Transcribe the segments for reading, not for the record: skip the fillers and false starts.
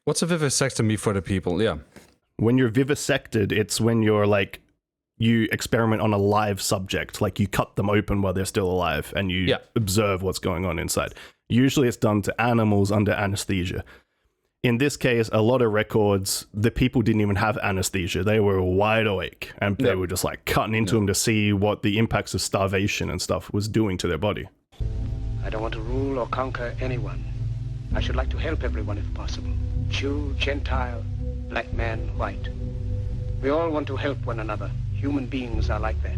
What's a vivisectomy for the people? Yeah. When you're vivisected, it's when you're like, you experiment on a live subject. Like you cut them open while they're still alive and you observe what's going on inside. Usually it's done to animals under anesthesia. In this case, a lot of records, the people didn't even have anesthesia. They were wide awake and they were just like cutting into them to see what the impacts of starvation and stuff was doing to their body. I don't want to rule or conquer anyone. I should like to help everyone if possible. Jew, Gentile, black man, white. We all want to help one another. Human beings are like that.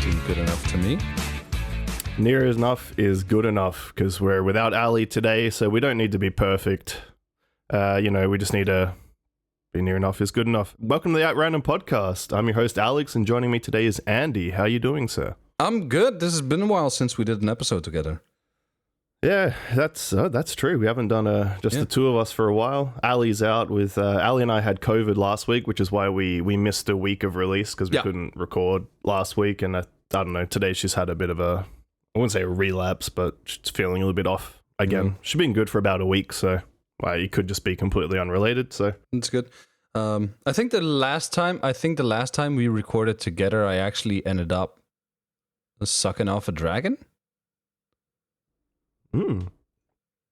Seems good enough to me. Near enough is good enough because we're without Ali today, so we don't need to be perfect. We just need to be near enough is good enough. Welcome to the At Random Podcast. I'm your host, Alex, and joining me today is Andy. How are you doing, sir? I'm good. This has been a while since we did an episode together. Yeah, that's true. We haven't done the two of us for a while. Ali's out with Ali and I had COVID last week, which is why we missed a week of release because we couldn't record last week. And I don't know, today she's had a bit of I wouldn't say a relapse, but she's feeling a little bit off again. She's been good for about a week, so it could just be completely unrelated. So it's good. I think the last time we recorded together, I actually ended up sucking off a dragon.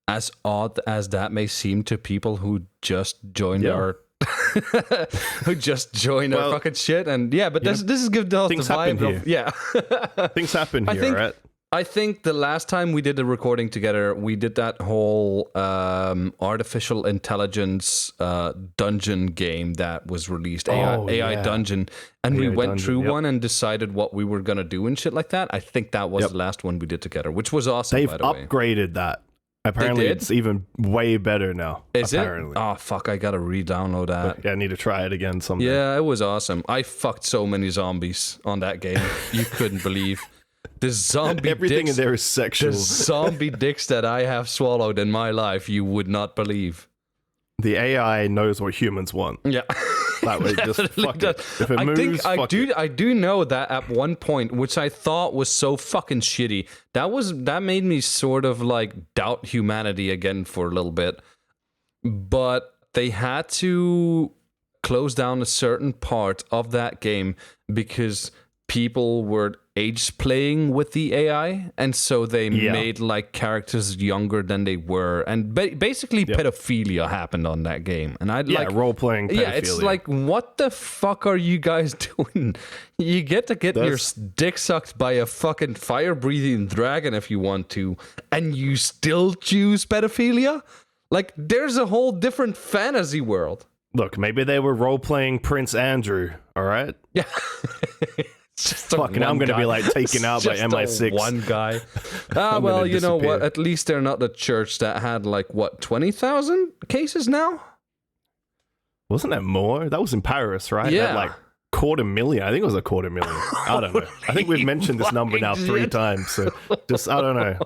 As odd as that may seem to people who just joined our our fucking shit, and but this is good to things the vibe happen of things happen here, right? I think the last time we did the recording together, we did that whole artificial intelligence dungeon game that was released, AI Dungeon, and we went through one and decided what we were going to do and shit like that. I think that was the last one we did together, which was awesome. They've by the way. Upgraded that. Apparently it's even way better now. Is apparently. It? Oh, fuck, I got to re-download that. But, I need to try it again someday. Yeah, it was awesome. I fucked so many zombies on that game. You couldn't believe. The zombie everything dicks, in there is sexual. The zombie dicks that I have swallowed in my life, you would not believe. The AI knows what humans want. Yeah. That way, just fuck it. If it moves, I do know that at one point, which I thought was so fucking shitty, that made me sort of like doubt humanity again for a little bit. But they had to close down a certain part of that game because people were age playing with the AI, and so they made like characters younger than they were, and basically pedophilia happened on that game. And role playing pedophilia. Yeah, it's like, what the fuck are you guys doing? You get to get your dick sucked by a fucking fire breathing dragon if you want to, and you still choose pedophilia? Like, there's a whole different fantasy world. Look, maybe they were role playing Prince Andrew. All right. Yeah. Fucking, I'm going to be like taken out by MI6. One guy. Well, you know what? At least they're not the church that had 20,000 cases now. Wasn't that more? That was in Paris, right? Yeah. That, 250,000. I think it was 250,000. I don't know. I think we've mentioned this number now 3 times. So just, I don't know.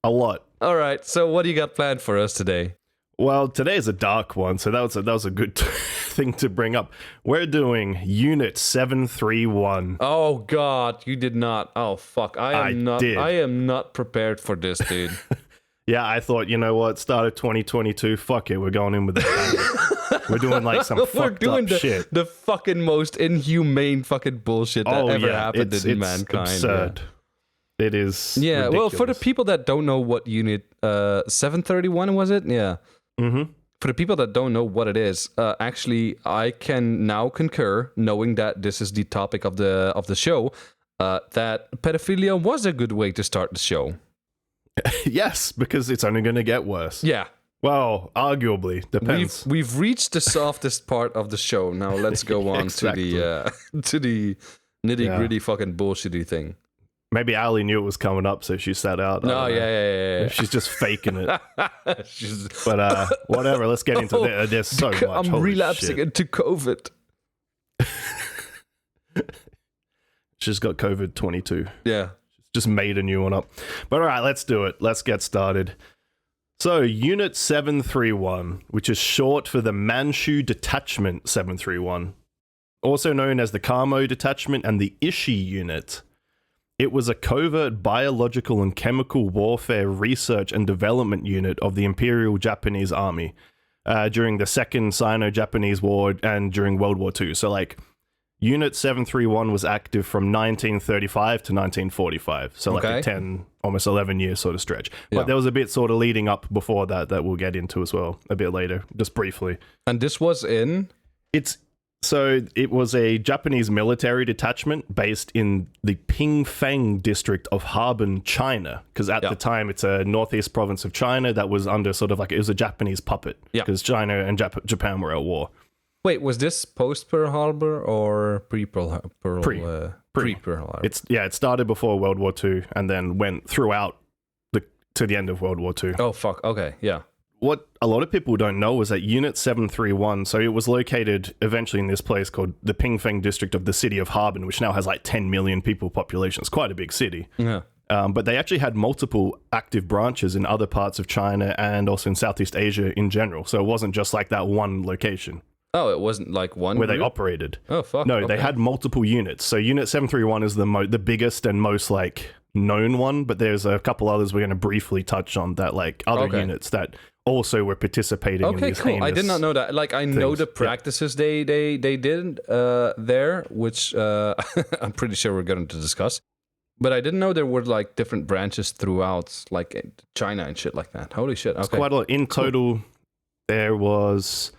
A lot. All right. So what do you got planned for us today? Well, today is a dark one, so that was a good thing to bring up. We're doing Unit 731. Oh God, you did not. Oh fuck, I am not prepared for this, dude. Yeah, I thought, you know what? Start of 2022. Fuck it, we're going in with the We're doing some fucked up shit. The fucking most inhumane fucking bullshit that ever happened in mankind. Absurd. Yeah. It is. Yeah. ridiculous. Well, for the people that don't know what Unit 731 was, it? Yeah. Mm-hmm. For the people that don't know what it is, actually, I can now concur, knowing that this is the topic of the show, that pedophilia was a good way to start the show. Yes, because it's only going to get worse. Yeah. Well, arguably, depends. We've reached the softest part of the show. Now let's go on to the nitty gritty fucking bullshitty thing. Maybe Ali knew it was coming up, so she sat out. No, yeah. She's just faking it. But whatever, let's get into it. There's so much. I'm relapsing into COVID. She's got COVID 22. Yeah. She's just made a new one up. But all right, let's do it. Let's get started. So, Unit 731, which is short for the Manchu Detachment 731, also known as the Kamo Detachment and the Ishii Unit. It was a covert biological and chemical warfare research and development unit of the Imperial Japanese Army during the Second Sino-Japanese War and during World War II. So, like, Unit 731 was active from 1935 to 1945. So, like a 10, almost 11-year sort of stretch. But there was a bit sort of leading up before that we'll get into as well a bit later, just briefly. And this was in? So it was a Japanese military detachment based in the Pingfeng district of Harbin, China. Because at the time, it's a northeast province of China that was under sort of like, it was a Japanese puppet. Because China and Japan were at war. Wait, was this post-Pearl Harbor or pre-Pearl Harbor? Pre-Pearl Harbor. It started before World War II and then went throughout to the end of World War II. Oh, fuck. Okay, yeah. What a lot of people don't know is that Unit 731, so it was located eventually in this place called the Pingfeng district of the city of Harbin, which now has like 10 million people population. It's quite a big city. Yeah. But they actually had multiple active branches in other parts of China and also in Southeast Asia in general. So it wasn't just like that one location. Oh, it wasn't like one where group? They operated. Oh, fuck. No, they had multiple units. So Unit 731 is the biggest and most like known one, but there's a couple others we're going to briefly touch on that like other units that also were participating in these cool. I did not know that. Like, I know the practices they did there, which I'm pretty sure we're going to discuss. But I didn't know there were like different branches throughout, like China and shit like that. Holy shit! Okay. It's quite a lot. In total, there was.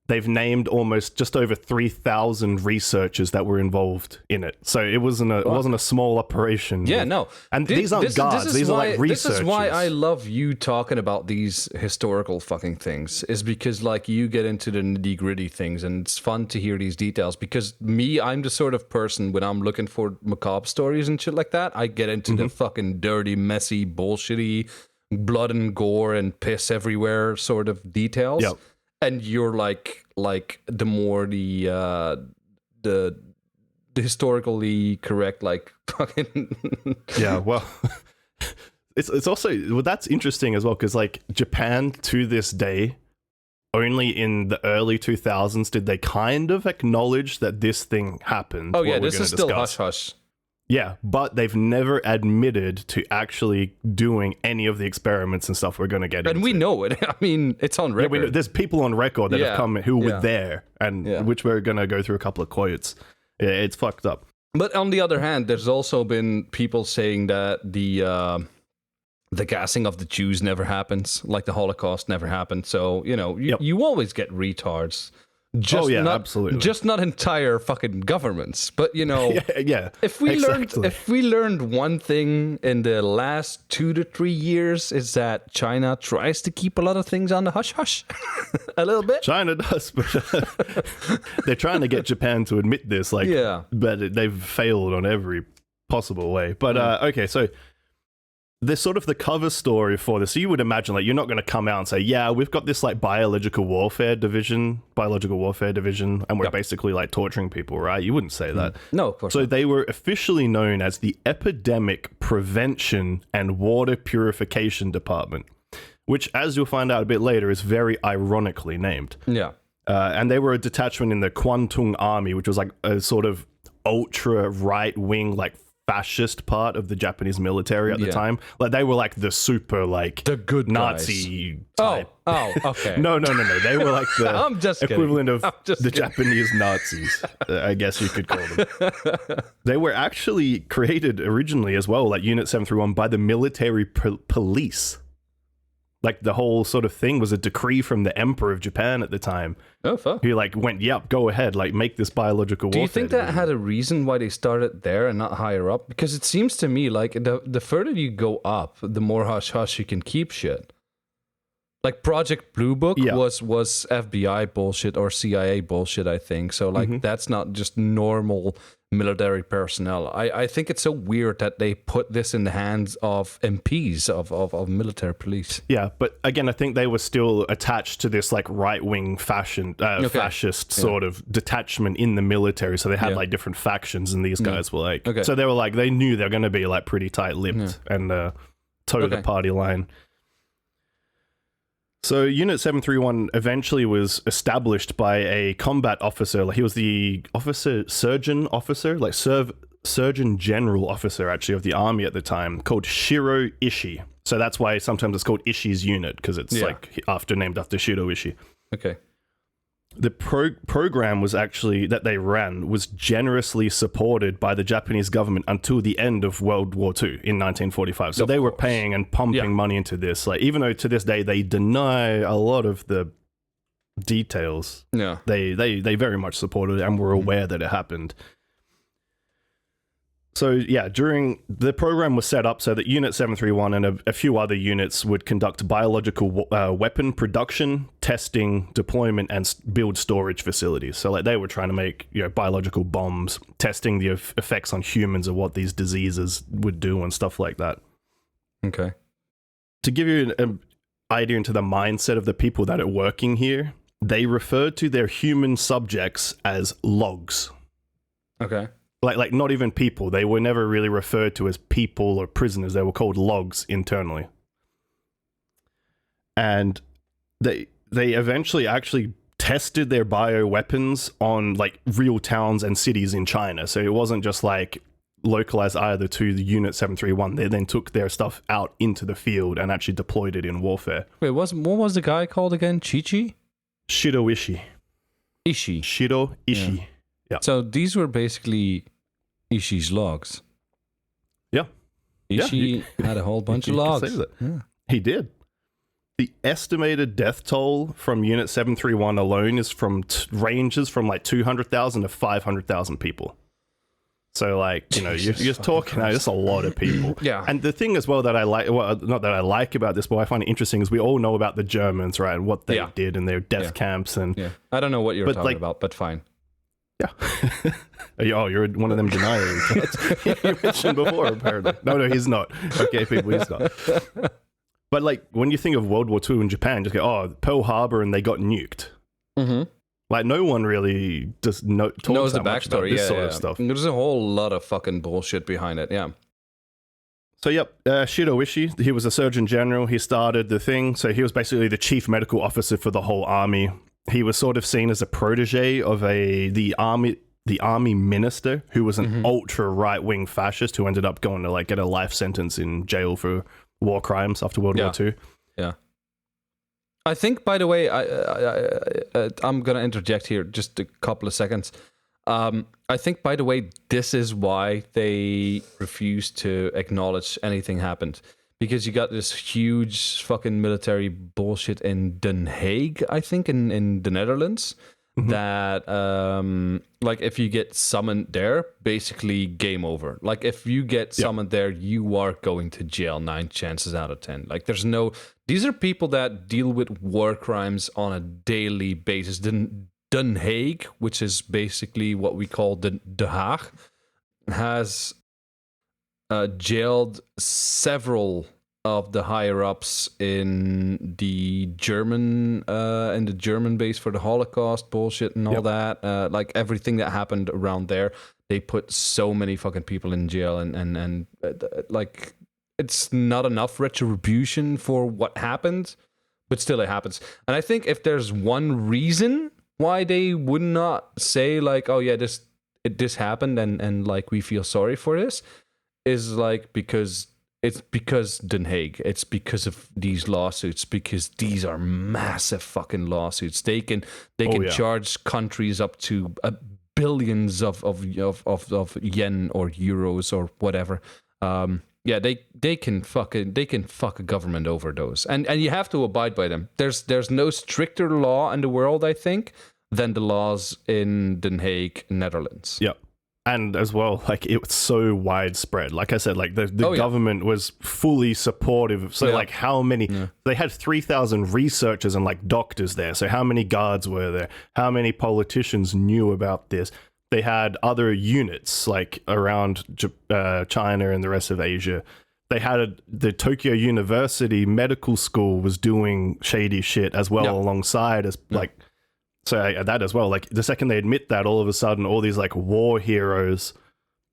They've named almost just over 3,000 researchers that were involved in it. So it wasn't a small operation. Yeah, no. And these aren't guards. These are like researchers. This is why I love you talking about these historical fucking things, is because like you get into the nitty-gritty things and it's fun to hear these details. Because I'm the sort of person when I'm looking for macabre stories and shit like that, I get into the fucking dirty, messy, bullshitty, blood and gore and piss everywhere sort of details. Yep. And you're like the more the historically correct, like fucking yeah. Well, it's also that's interesting as well because like Japan to this day, only in the early 2000s did they kind of acknowledge that this thing happened. Oh yeah, this is still hush hush. Yeah, but they've never admitted to actually doing any of the experiments and stuff we're going to get into. And we know it. I mean, it's on record. Yeah, there's people on record that have come who were there, and which we're going to go through a couple of quotes. Yeah, it's fucked up. But on the other hand, there's also been people saying that the gassing of the Jews never happens, like the Holocaust never happened. So, you know, you always get retards. Absolutely. Just not entire fucking governments, but you know, If we learned one thing in the last 2 to 3 years, is that China tries to keep a lot of things on the hush hush, a little bit. China does, but they're trying to get Japan to admit this, but they've failed on every possible way. But okay, so. There's sort of the cover story for this. So you would imagine, like, you're not going to come out and say, yeah, we've got this, like, biological warfare division, and we're basically, like, torturing people, right? You wouldn't say that. No, of course not. So they were officially known as the Epidemic Prevention and Water Purification Department, which, as you'll find out a bit later, is very ironically named. Yeah. And they were a detachment in the Kwantung Army, which was, like, a sort of ultra right-wing, like, fascist part of the Japanese military at the time. Like they were like the super like the good Nazi type. Oh, okay. No. They were like the I'm just equivalent of the Japanese Nazis, I guess you could call them. They were actually created originally as well, like Unit 731, by the military police. Like the whole sort of thing was a decree from the Emperor of Japan at the time. Oh, fuck. Who like went, yep, go ahead, like make this biological warfare. Do you think that had a reason why they started there and not higher up? Because it seems to me like the further you go up, the more hush hush you can keep shit. Like Project Blue Book was FBI bullshit or CIA bullshit, I think. So like that's not just normal military personnel. I think it's so weird that they put this in the hands of MPs of military police. Yeah, but again, I think they were still attached to this like right-wing fascist sort of detachment in the military. So they had like different factions, and these guys were like, so they were like, they knew they're going to be like pretty tight-lipped and toe the party line. So Unit 731 eventually was established by a combat officer. Like, he was the surgeon general officer, actually, of the army at the time, called Shiro Ishii. So that's why sometimes it's called Ishii's unit, because it's named after Shiro Ishii. Okay. The program was actually that they ran was generously supported by the Japanese government until the end of World War II in 1945. So they were paying and pumping money into this. Like, even though to this day they deny a lot of the details, they very much supported it and were aware that it happened. So during the program was set up so that Unit 731 and a few other units would conduct biological weapon production, testing, deployment, and build storage facilities. So like they were trying to make biological bombs, testing the effects on humans of what these diseases would do and stuff like that. Okay. To give you an idea into the mindset of the people that are working here, they referred to their human subjects as logs. Okay. Like not even people. They were never really referred to as people or prisoners. They were called logs internally. And they eventually actually tested their bioweapons on like real towns and cities in China. So it wasn't just like localized either to the Unit 731. They then took their stuff out into the field and actually deployed it in warfare. Wait, what was the guy called again? Chichi? Shiro Ishii. Shiro Ishii. Yeah. So these were basically Ishii's logs. Yeah. Ishii had a whole bunch of logs. Yeah. He did. The estimated death toll from Unit 731 alone is ranges from like 200,000 to 500,000 people. So like, you're just talking, that's a lot of people. Yeah. And the thing as well that I like, well, not that I like about this, but I find it interesting is we all know about the Germans, right? And what they did in their death camps. And I don't know what you're talking about, but fine. Yeah. You're one of them deniers. You mentioned before, apparently. No, he's not. Okay, people, he's not. But like, when you think of World War II in Japan, just go, Pearl Harbor and they got nuked. Mm-hmm. Like, no one really just knows the backstory. This sort of stuff. There's a whole lot of fucking bullshit behind it, yeah. So, Shiro Ishii, he was a Surgeon General. He started the thing. So he was basically the chief medical officer for the whole army. He was sort of seen as a protege of the army minister, who was an ultra right-wing fascist who ended up going to like get a life sentence in jail for war crimes after World War II. Yeah. I think, by the way, I'm going to interject here just a couple of seconds. I think, by the way, this is why they refused to acknowledge anything happened. Because you got this huge fucking military bullshit in Den Haag, I think, in the Netherlands. That, like, if you get summoned there, basically game over. Like, if you get summoned there, you are going to jail 9 chances out of 10. Like, these are people that deal with war crimes on a daily basis. Den Haag, which is basically what we call the Haag, has jailed several of the higher ups in the German base for the Holocaust bullshit and all that. Like everything that happened around there, they put so many fucking people in jail and like it's not enough retribution for what happened, but still it happens. And I think if there's one reason why they would not say like, oh yeah, this happened and like we feel sorry for this, is like because Den Haag. It's because of these lawsuits, because these are massive fucking lawsuits. They can charge countries up to billions of yen or euros or whatever. They can fuck a government over those, and you have to abide by them. There's no stricter law in the world, I think, than the laws in Den Haag, Netherlands. Yeah. And as well, like, it was so widespread. Like I said, like, the government was fully supportive. So, like, how many... They had 3,000 researchers and, like, doctors there. So, how many guards were there? How many politicians knew about this? They had other units, like, around China and the rest of Asia. They had the Tokyo University Medical School was doing shady shit as well alongside as, like... So that as well, like the second they admit that, all of a sudden, all these like war heroes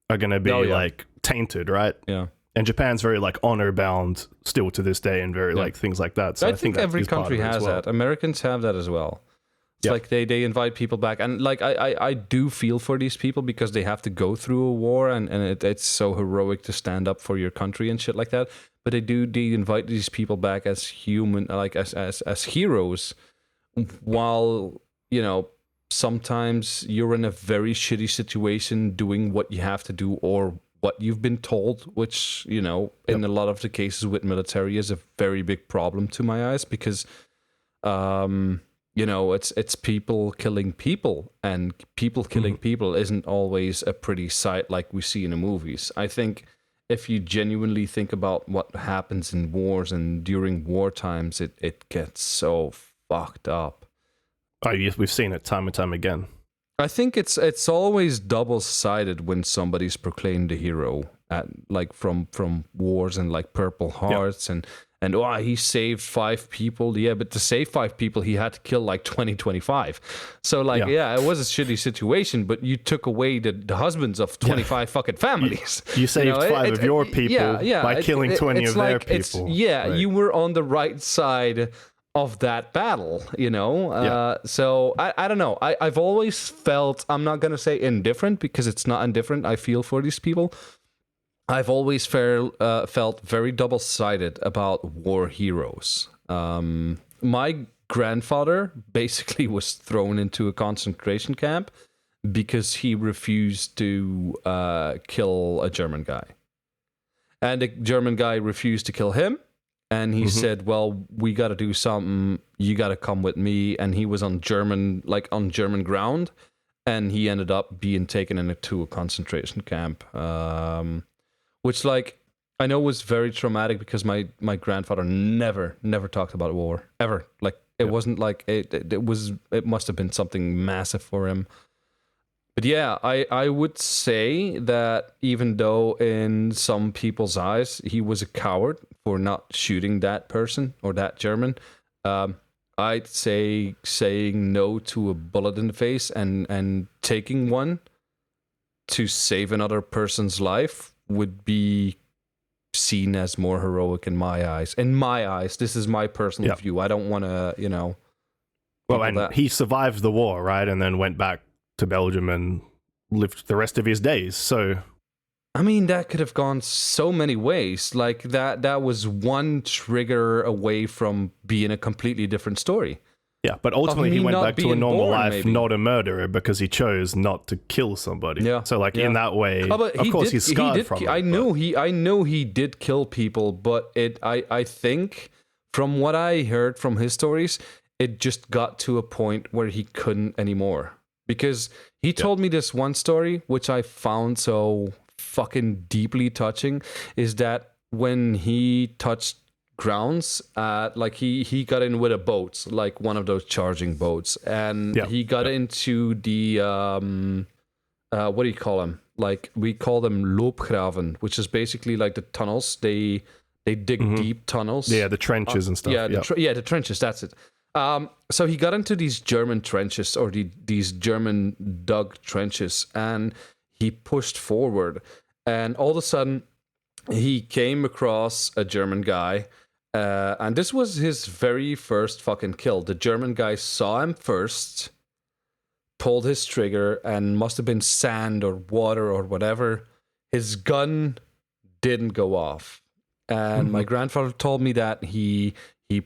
are going to be like tainted, right? Yeah. And Japan's very like honor bound still to this day, and very like things like that. So I think that every is part of country it as has well. that. Americans have that as well. It's like they invite people back, and like I do feel for these people because they have to go through a war, and it's so heroic to stand up for your country and shit like that. But they invite these people back as human, like as heroes, while sometimes you're in a very shitty situation doing what you have to do or what you've been told, which in a lot of the cases with military is a very big problem to my eyes, because it's people killing people, and people killing people isn't always a pretty sight like we see in the movies. I think if you genuinely think about what happens in wars and during war times, it gets so fucked up. Oh, yes, we've seen it time and time again. I think it's always double-sided when somebody's proclaimed a hero from wars and like Purple Hearts and he saved 5 people. Yeah, but to save 5 people, he had to kill like 25. So like, it was a shitty situation, but you took away the husbands of 25 fucking families. You saved 5 of your people by killing 20 of their people. You were on the right side of that battle, So I don't know. I've always felt, I'm not going to say indifferent because it's not indifferent. I feel for these people. I've always felt very double-sided about war heroes. My grandfather basically was thrown into a concentration camp because he refused to kill a German guy. And the German guy refused to kill him. And he said, well, we got to do something. You got to come with me. And he was on German ground. And he ended up being taken into a concentration camp. Which, like, I know was very traumatic because my grandfather never talked about war ever. Like, it wasn't like it must have been something massive for him. But yeah, I would say that even though in some people's eyes he was a coward for not shooting that person or that German, I'd say saying no to a bullet in the face and taking one to save another person's life would be seen as more heroic in my eyes. In my eyes, this is my personal view. I don't want to, Well, and he survived the war, right? And then went back to Belgium and lived the rest of his days. So, I mean, that could have gone so many ways. Like that was one trigger away from being a completely different story. Yeah, but ultimately he went back to a normal life, maybe. Not a murderer, because he chose not to kill somebody. Yeah. So, like, in that way, of course, he's scarred from it. I know he did kill people, but I think from what I heard from his stories, it just got to a point where he couldn't anymore. Because he told me this one story, which I found so fucking deeply touching, is that when he touched grounds, like he got in with a boat, like one of those charging boats, and he got into the what do you call them? Like, we call them loopgraven, which is basically like the tunnels. They dig deep tunnels. Yeah, the trenches and stuff. The trenches. That's it. So he got into these German trenches, or these German dug trenches, and he pushed forward, and all of a sudden he came across a German guy. And this was his very first fucking kill. The German guy saw him first, pulled his trigger, and must have been sand or water or whatever. His gun didn't go off. And my grandfather told me that he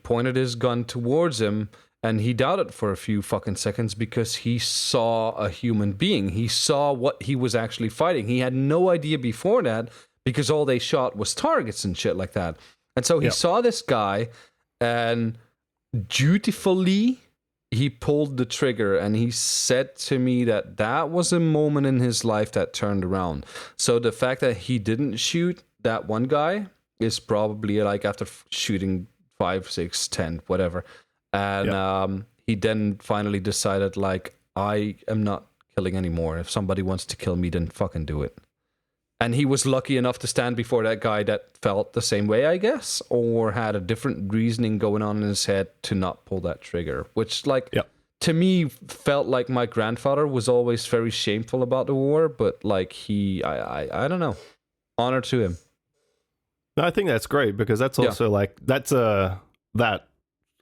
pointed his gun towards him, and he doubted for a few fucking seconds because he saw a human being. He saw what he was actually fighting. He had no idea before that because all they shot was targets and shit like that. And so he saw this guy, and dutifully he pulled the trigger, and he said to me that was a moment in his life that turned around. So the fact that he didn't shoot that one guy is probably like after shooting 5, 6, 10, whatever. And he then finally decided, like, I am not killing anymore. If somebody wants to kill me, then fucking do it. And he was lucky enough to stand before that guy that felt the same way, I guess, or had a different reasoning going on in his head to not pull that trigger, which, like, to me, felt like my grandfather was always very shameful about the war, but, like, I don't know. Honor to him. No, I think that's great because that's also like that's that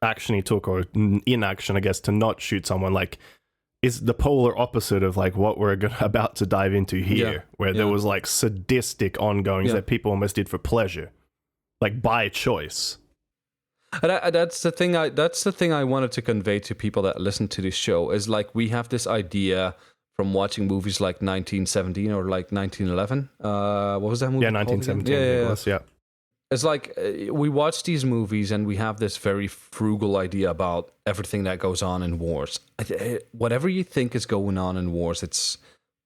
action he took, or inaction, I guess, to not shoot someone, like is the polar opposite of like what we're about to dive into here, where there was like sadistic ongoings that people almost did for pleasure, like by choice. And that's the thing. That's the thing I wanted to convey to people that listen to this show is like we have this idea from watching movies like 1917 or like 1911. What was that movie? Yeah, 1917. It was, yeah. It's like we watch these movies and we have this very frugal idea about everything that goes on in wars. Whatever you think is going on in wars, it's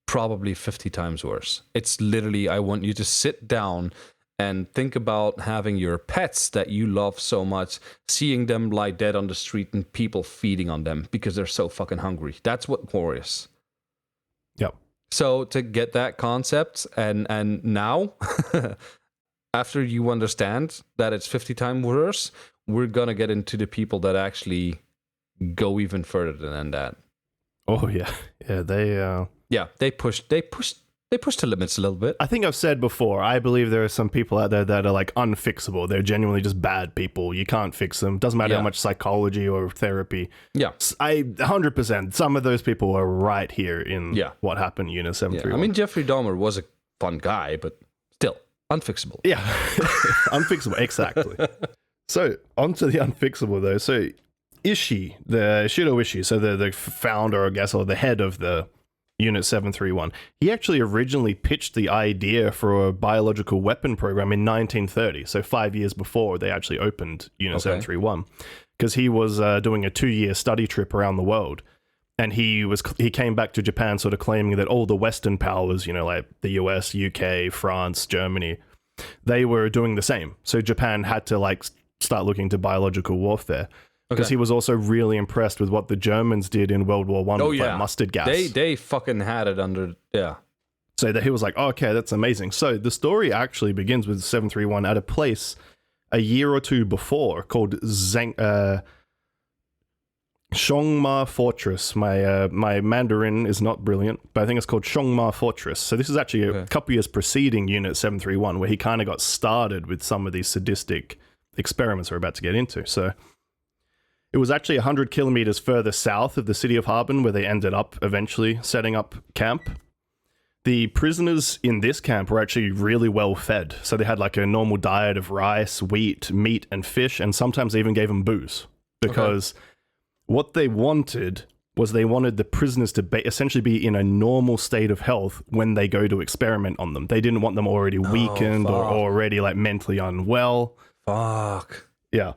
probably 50 times worse. It's literally, I want you to sit down and think about having your pets that you love so much, seeing them lie dead on the street and people feeding on them because they're so fucking hungry. That's what war is. Yep. So to get that concept and now... After you understand that it's 50 times worse, we're gonna get into the people that actually go even further than that. Oh yeah, they push the limits a little bit. I think I've said before, I believe there are some people out there that are like unfixable. They're genuinely just bad people. You can't fix them. Doesn't matter how much psychology or therapy. Yeah, 100%. Some of those people are right here in what happened in Unit 731. I mean, Jeffrey Dahmer was a fun guy, but still. Unfixable. Yeah, unfixable, exactly. So, onto the unfixable, though. So, Ishii, the Shido Ishii, so the founder, I guess, or the head of the Unit 731, he actually originally pitched the idea for a biological weapon program in 1930, so 5 years before they actually opened Unit 731, because he was doing a 2-year study trip around the world. And he came back to Japan sort of claiming that all the Western powers, like the US, UK, France, Germany, they were doing the same. So Japan had to like start looking to biological warfare. Because he was also really impressed with what the Germans did in World War I with like mustard gas. They fucking had it under, So that he was like, oh, okay, that's amazing. So the story actually begins with 731 at a place a year or two before called Shongma Fortress. My Mandarin is not brilliant, but I think it's called Shongma Fortress. So this is actually a couple years preceding Unit 731, where he kind of got started with some of these sadistic experiments we're about to get into. So it was actually 100 kilometers further south of the city of Harbin, where they ended up eventually setting up camp. The prisoners in this camp were actually really well fed. So they had like a normal diet of rice, wheat, meat, and fish, and sometimes they even gave them booze. Because... what they wanted was they wanted the prisoners to essentially be in a normal state of health when they go to experiment on them. They didn't want them already weakened or already like mentally unwell. Fuck. Yeah.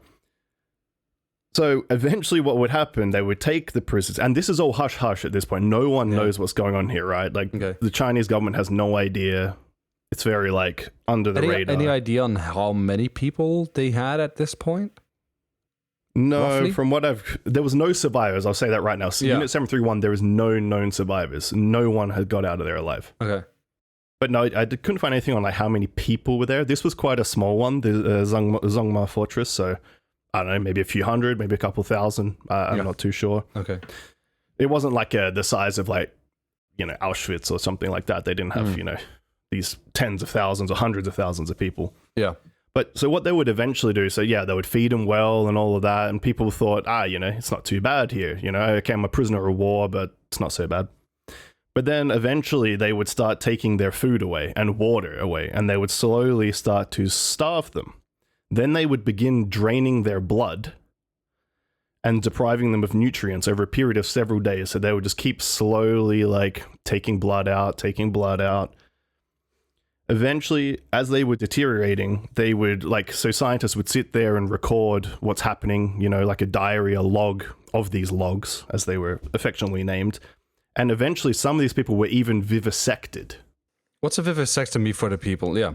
So eventually what would happen, they would take the prisoners, and this is all hush-hush at this point. No one knows what's going on here, right? Like the Chinese government has no idea. It's very like under the radar. Any idea on how many people they had at this point? No, roughly? From what there was no survivors. I'll say that right now. So Unit 731, there is no known survivors. No one had got out of there alive. Okay. But no, I couldn't find anything on like how many people were there. This was quite a small one, the Zongma Fortress. So I don't know, maybe a few hundred, maybe a couple thousand. I'm not too sure. Okay. It wasn't like the size of like, Auschwitz or something like that. They didn't have, these tens of thousands or hundreds of thousands of people. Yeah. But so what they would eventually do, so they would feed them well and all of that, and people thought, it's not too bad here. Okay, I'm a prisoner of war, but it's not so bad. But then eventually they would start taking their food away and water away, and they would slowly start to starve them. Then they would begin draining their blood and depriving them of nutrients over a period of several days. So they would just keep slowly like taking blood out. Eventually, as they were deteriorating, they would so scientists would sit there and record what's happening, like a diary, a log of these logs, as they were affectionately named. And eventually, some of these people were even vivisected. What's a vivisectomy for the people? Yeah.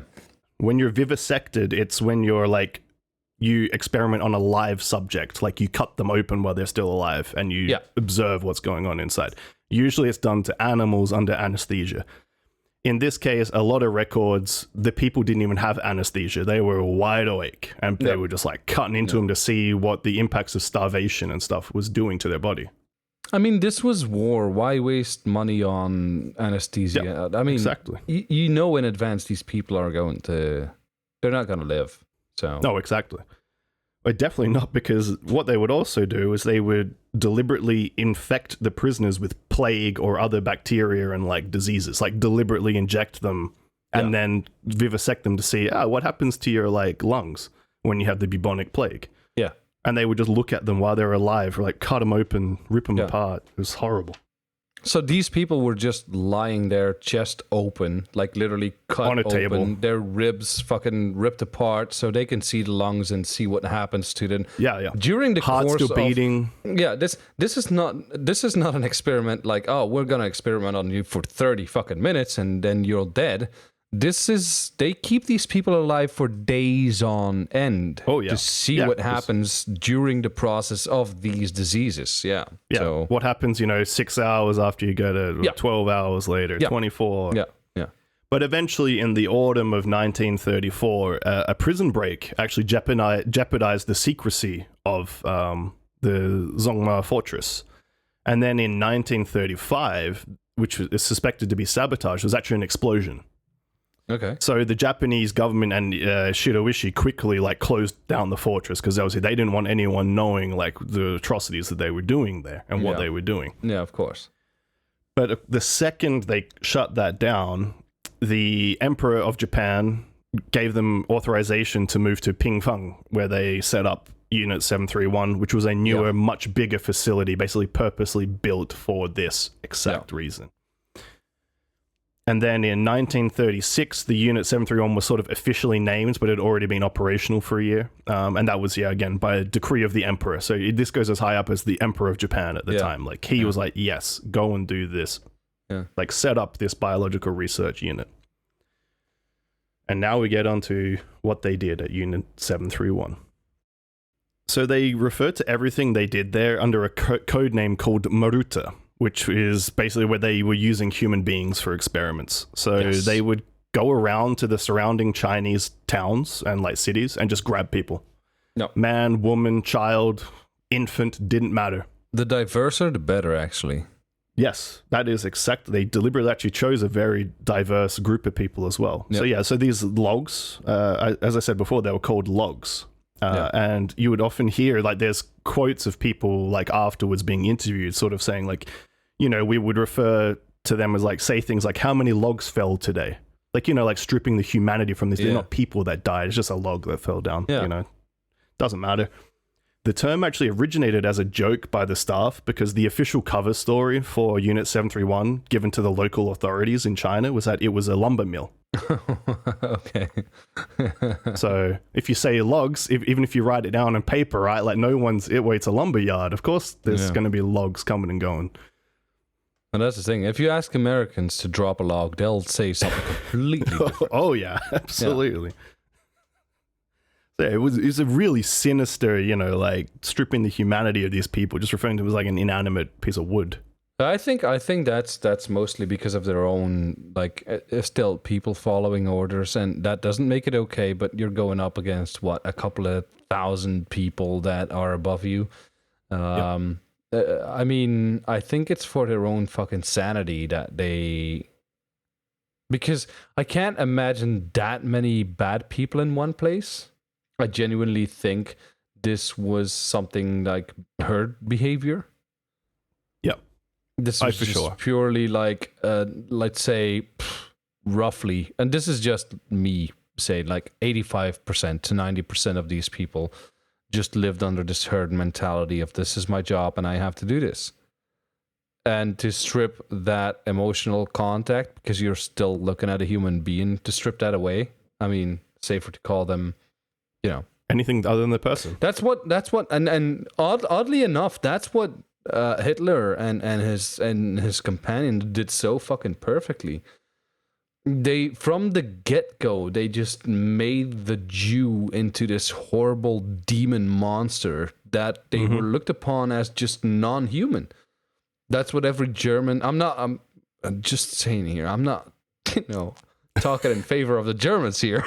When you're vivisected, it's when you're you experiment on a live subject, like you cut them open while they're still alive and you observe what's going on inside. Usually it's done to animals under anesthesia. In this case, a lot of records, the people didn't even have anesthesia. They were wide awake, and they were just cutting into them to see what the impacts of starvation and stuff was doing to their body. I mean, this was war. Why waste money on anesthesia? Yeah, I mean, exactly. You know in advance these people are going to they're not gonna live. So No, exactly. But definitely not, because what they would also do is they would deliberately infect the prisoners with plague or other bacteria and like diseases, like deliberately inject them and then vivisect them to see what happens to your like lungs when you have the bubonic plague. Yeah. And they would just look at them while they're alive, or like cut them open, rip them apart. It was horrible. So these people were just lying there, chest open, like literally cut on a open, table. their ribs fucking ripped apart, so they can see the lungs and see what happens to them. Yeah. During the Heart course still beating. This is not an experiment like, oh, we're gonna experiment on you for 30 fucking minutes and then you're dead. They keep these people alive for days on end to see what happens during the process of these diseases. Yeah. So what happens, 6 hours after you go to 12 hours later, 24. Yeah. But eventually in the autumn of 1934, a prison break actually jeopardized the secrecy of the Zongma fortress. And then in 1935, which is suspected to be sabotage, was actually an explosion. Okay. So the Japanese government and Shiroishi quickly like closed down the fortress, because obviously they didn't want anyone knowing like the atrocities that they were doing there and what they were doing. Yeah, of course. But the second they shut that down, the Emperor of Japan gave them authorization to move to Pingfeng, where they set up Unit 731, which was a newer, much bigger facility, basically purposely built for this exact reason. And then in 1936, the Unit 731 was sort of officially named, but it had already been operational for a year. And that was, again, by a decree of the emperor. So this goes as high up as the Emperor of Japan at the time. Like, he was like, yes, go and do this. Yeah. Like, set up this biological research unit. And now we get on to what they did at Unit 731. So they referred to everything they did there under a code name called Maruta, which is basically where they were using human beings for experiments. So they would go around to the surrounding Chinese towns and like cities and just grab people. No. Man, woman, child, infant, didn't matter. The diverser, the better, actually. Yes, that is exact. They deliberately actually chose a very diverse group of people as well. Yep. So these logs, as I said before, they were called logs. And you would often hear like there's quotes of people like afterwards being interviewed sort of saying like, we would refer to them as like, say things like, how many logs fell today? Like, like stripping the humanity from this. They're not people that died. It's just a log that fell down, Doesn't matter. The term actually originated as a joke by the staff because the official cover story for Unit 731 given to the local authorities in China was that it was a lumber mill. Okay. So if you say logs, even if you write it down on paper, right, like it's a lumber yard. Of course, there's going to be logs coming and going. And that's the thing. If you ask Americans to drop a log, they'll say something completely different. Oh yeah, absolutely. So it was a really sinister, like stripping the humanity of these people, just referring to them as like an inanimate piece of wood. I think that's mostly because of their own, like, still people following orders, and that doesn't make it okay. But you're going up against a couple of thousand people that are above you. I mean, I think it's for their own fucking sanity that they. Because I can't imagine that many bad people in one place. I genuinely think this was something like herd behavior. Yeah. This was just purely like, let's say, roughly, and this is just me saying, like 85% to 90% of these people just lived under this herd mentality of this is my job and I have to do this. And to strip that emotional contact, because you're still looking at a human being, to strip that away, I mean, safer to call them, anything other than the person. That's what, and oddly enough, that's what Hitler and his companion did so fucking perfectly. They, from the get-go, they just made the Jew into this horrible demon monster that they were looked upon as just non-human. That's what every German. I'm just saying here. I'm not, talking in favor of the Germans here.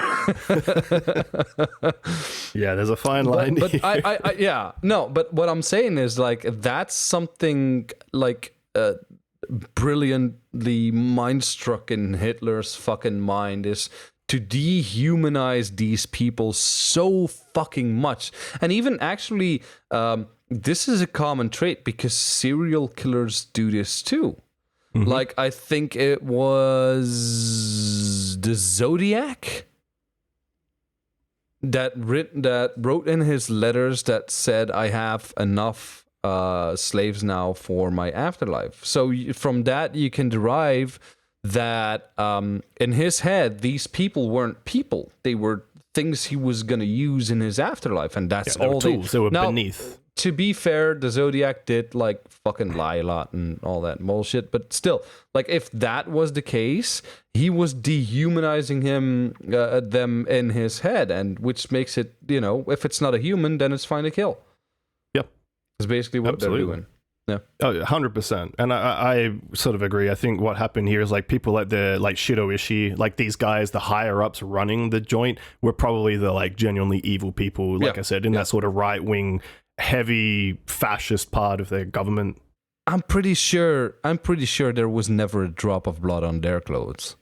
Yeah, there's a fine line. But but what I'm saying is like that's something like brilliantly mind struck in Hitler's fucking mind is to dehumanize these people so fucking much. And even actually, this is a common trait because serial killers do this too. Mm-hmm. Like, I think it was the Zodiac that wrote in his letters that said, I have enough slaves now for my afterlife. So from that, you can derive that in his head, these people weren't people. They were things he was going to use in his afterlife. And that's all tools. They were beneath. To be fair, the Zodiac did like fucking lie a lot and all that bullshit. But still, like if that was the case, he was dehumanizing them in his head, and which makes it, if it's not a human, then it's fine to kill. Yep. It's basically what they're doing. Yeah. Oh, 100%. And I sort of agree. I think what happened here is like people like Shido Ishii, like these guys, the higher ups running the joint, were probably the like genuinely evil people, like I said, in that sort of right wing, heavy fascist part of their government. I'm pretty sure there was never a drop of blood on their clothes.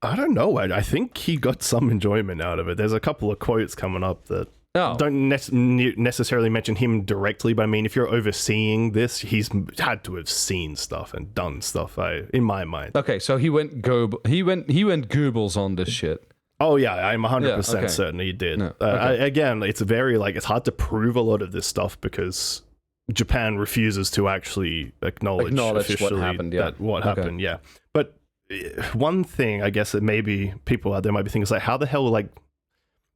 I don't know. I think he got some enjoyment out of it. There's a couple of quotes coming up that don't necessarily mention him directly, but I mean, if you're overseeing this, he's had to have seen stuff and done stuff. In my mind. Okay, so he went Goebbels on this shit. Oh yeah, I'm 100% certain he did. No, again, it's very it's hard to prove a lot of this stuff because Japan refuses to actually acknowledge officially what happened. Yeah, but one thing I guess that maybe people out there might be thinking is like, how the hell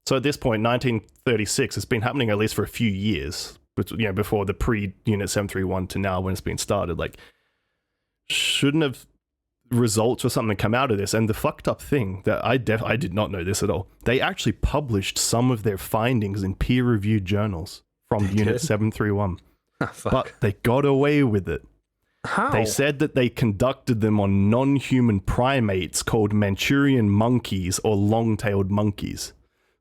so at this point, 1936, it's been happening at least for a few years, before the pre-Unit 731 to now when it's been started. Like, shouldn't have results or something come out of this? And the fucked up thing that I did not know this at all. They actually published some of their findings in peer-reviewed journals from Unit 731. But they got away with it. How? They said that they conducted them on non-human primates called Manchurian monkeys or long-tailed monkeys.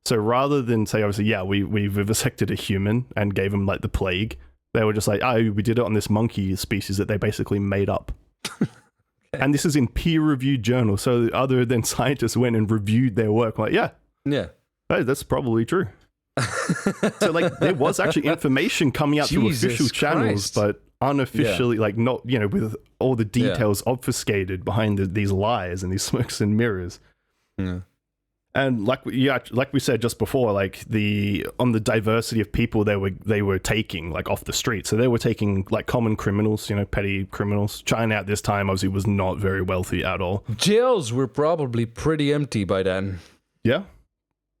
So rather than say, obviously, we vivisected a human and gave him like the plague, they were just like, we did it on this monkey species that they basically made up. And this is in peer-reviewed journals. So other than scientists went and reviewed their work, like, hey, that's probably true. So like there was actually information coming out through official channels, but unofficially, like not, with all the details obfuscated behind these lies and these smokes and mirrors. Yeah. And like we said just before, like on the diversity of people they were taking like off the street. So they were taking like common criminals, petty criminals. China at this time obviously was not very wealthy at all. Jails were probably pretty empty by then. Yeah,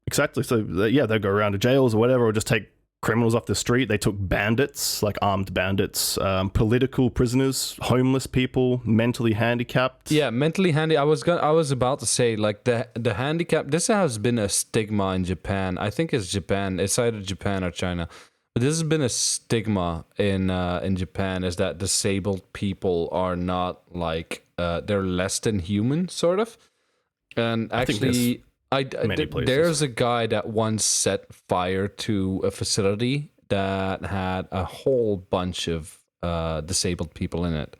exactly. So they'd go around to jails or whatever, or just take criminals off the street. They took bandits, like armed bandits, political prisoners, homeless people, mentally handicapped. Yeah, mentally handy. I was about to say like the handicap. This has been a stigma in Japan. I think it's Japan. It's either Japan or China. But this has been a stigma in Japan, is that disabled people are not like they're less than human, sort of. And actually, there's a guy that once set fire to a facility that had a whole bunch of disabled people in it.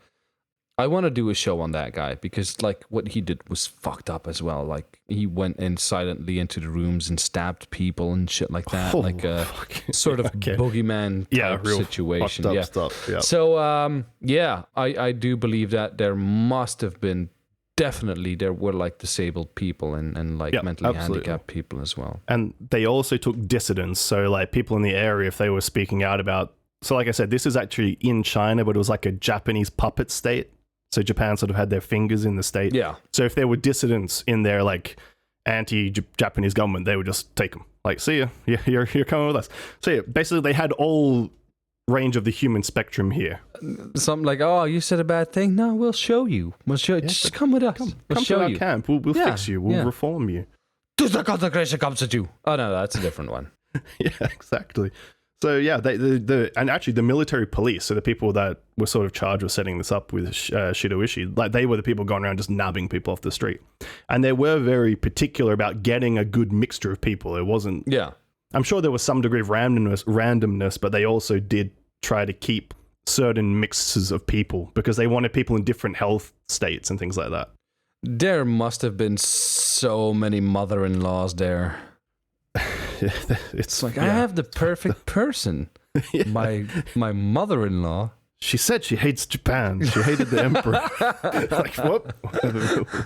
I want to do a show on that guy because like what he did was fucked up as well. Like he went in silently into the rooms and stabbed people and shit like that. Like a sort of boogeyman type situation. Fucked up stuff. Yeah. So I do believe that there must have been. Definitely, there were like disabled people and like mentally handicapped people as well. And they also took dissidents. So like people in the area, if they were speaking out about... So like I said, this is actually in China, but it was like a Japanese puppet state. So Japan sort of had their fingers in the state. Yeah. So if there were dissidents in their like anti-Japanese government, they would just take them. Like, see ya, you're coming with us. So yeah, basically they had all range of the human spectrum here. Something like, oh, you said a bad thing? No, we'll show you. We'll show you. Just come with us. Come to our camp. We'll fix you. We'll reform you. To the consecration comes to you. Oh, no, that's a different one. Yeah, exactly. So yeah, and actually the military police, so the people that were sort of charged with setting this up with Shido Ishii, like they were the people going around just nabbing people off the street. And they were very particular about getting a good mixture of people. It wasn't... Yeah. I'm sure there was some degree of randomness, but they also did try to keep certain mixes of people because they wanted people in different health states and things like that. There must have been so many mother-in-laws there. It's Like, I have the perfect person. My mother-in-law. She said she hates Japan. She hated the emperor. Like, what?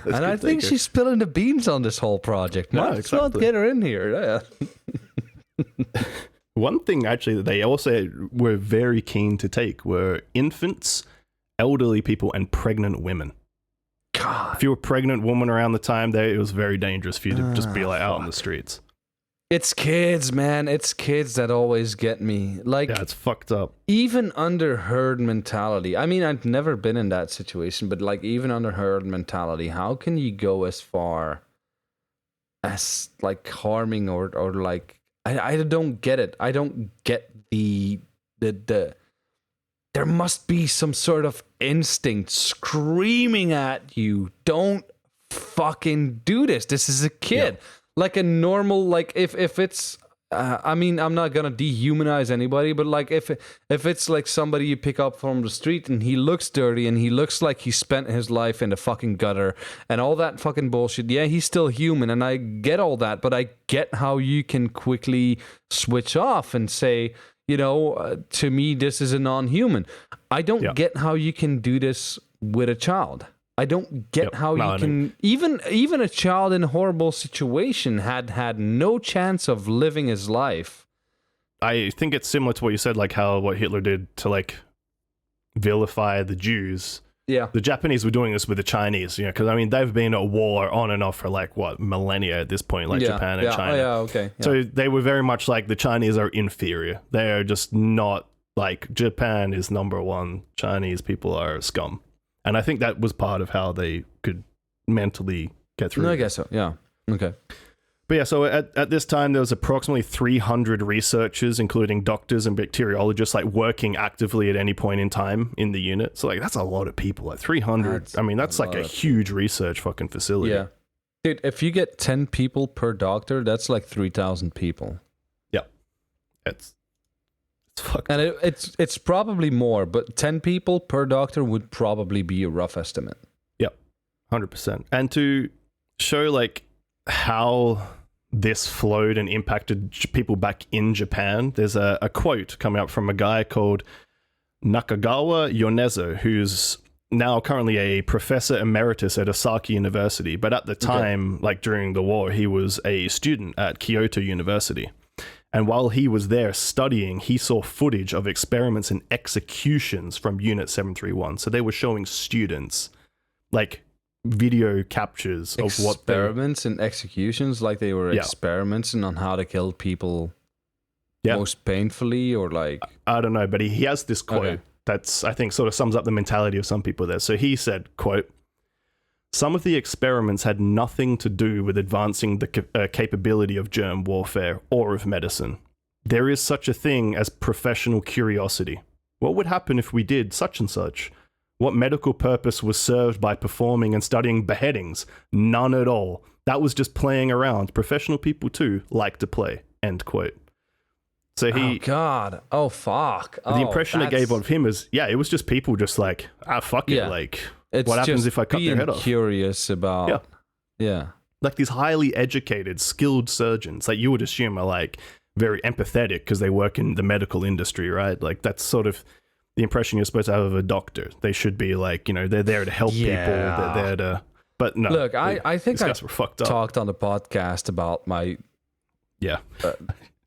And I think she's spilling the beans on this whole project. Yeah, Let's not get her in here. Yeah. One thing, actually, that they also were very keen to take were infants, elderly people, and pregnant women. God. If you were a pregnant woman around the time there, it was very dangerous for you to just be like out on the streets. It's kids, man. It's kids that always get me. Like, Yeah, it's fucked up. even under herd mentality. I mean, I've never been in that situation, but like, even under herd mentality, how can you go as far as like harming or like, I don't get it. I don't get the there must be some sort of instinct screaming at you, don't fucking do this. This is a kid. Yeah. Like a normal, like if it's, I mean, I'm not gonna dehumanize anybody, but like if it's like somebody you pick up from the street and he looks dirty and he looks like he spent his life in the fucking gutter and all that fucking bullshit, yeah, he's still human, and I get all that, but I get how you can quickly switch off and say, you know, to me this is a non-human. I don't get how you can do this with a child. I don't get how you can even a child in a horrible situation had no chance of living his life. I think it's similar to what you said, like what Hitler did to like vilify the Jews. Yeah, the Japanese were doing this with the Chinese, you know, because I mean they've been at war on and off for like what millennia at this point, like Japan and China. Oh, yeah, okay. Yeah. So they were very much like the Chinese are inferior. They are just not like Japan is number one. Chinese people are scum. And I think that was part of how they could mentally get through. No, I guess so. Yeah. Okay. But yeah, so at this time, there was approximately 300 researchers, including doctors and bacteriologists, like working actively at any point in time in the unit. So like, that's a lot of people. Like 300. That's like a huge research fucking facility. Yeah. Dude, if you get 10 people per doctor, that's like 3,000 people. Yeah. It's fucked. And it's probably more, but 10 people per doctor would probably be a rough estimate. Yep, 100%. And to show like how this flowed and impacted people back in Japan, there's a quote coming up from a guy called Nakagawa Yonezu, who's now currently a professor emeritus at Osaka University. But at the time, like during the war, he was a student at Kyoto University. And while he was there studying, he saw footage of experiments and executions from Unit 731. So they were showing students, like, video captures of what experiments and executions, like they were experimenting on how to kill people most painfully, or like... I don't know, but he has this quote that's, I think, sort of sums up the mentality of some people there. So he said, quote, "Some of the experiments had nothing to do with advancing the capability of germ warfare or of medicine. There is such a thing as professional curiosity. What would happen if we did such and such? What medical purpose was served by performing and studying beheadings? None at all. That was just playing around. Professional people too like to play." End quote. So he... Oh, God. Oh, fuck. The impression it gave of him is, it was just people just like, fuck it, like... It's what happens if I cut their head off? Curious about, like these highly educated, skilled surgeons that you would assume are like very empathetic because they work in the medical industry, right? Like that's sort of the impression you're supposed to have of a doctor. They should be like, you know, they're there to help people. They're there to, but no. Look, I think I fucked up. Talked on the podcast about my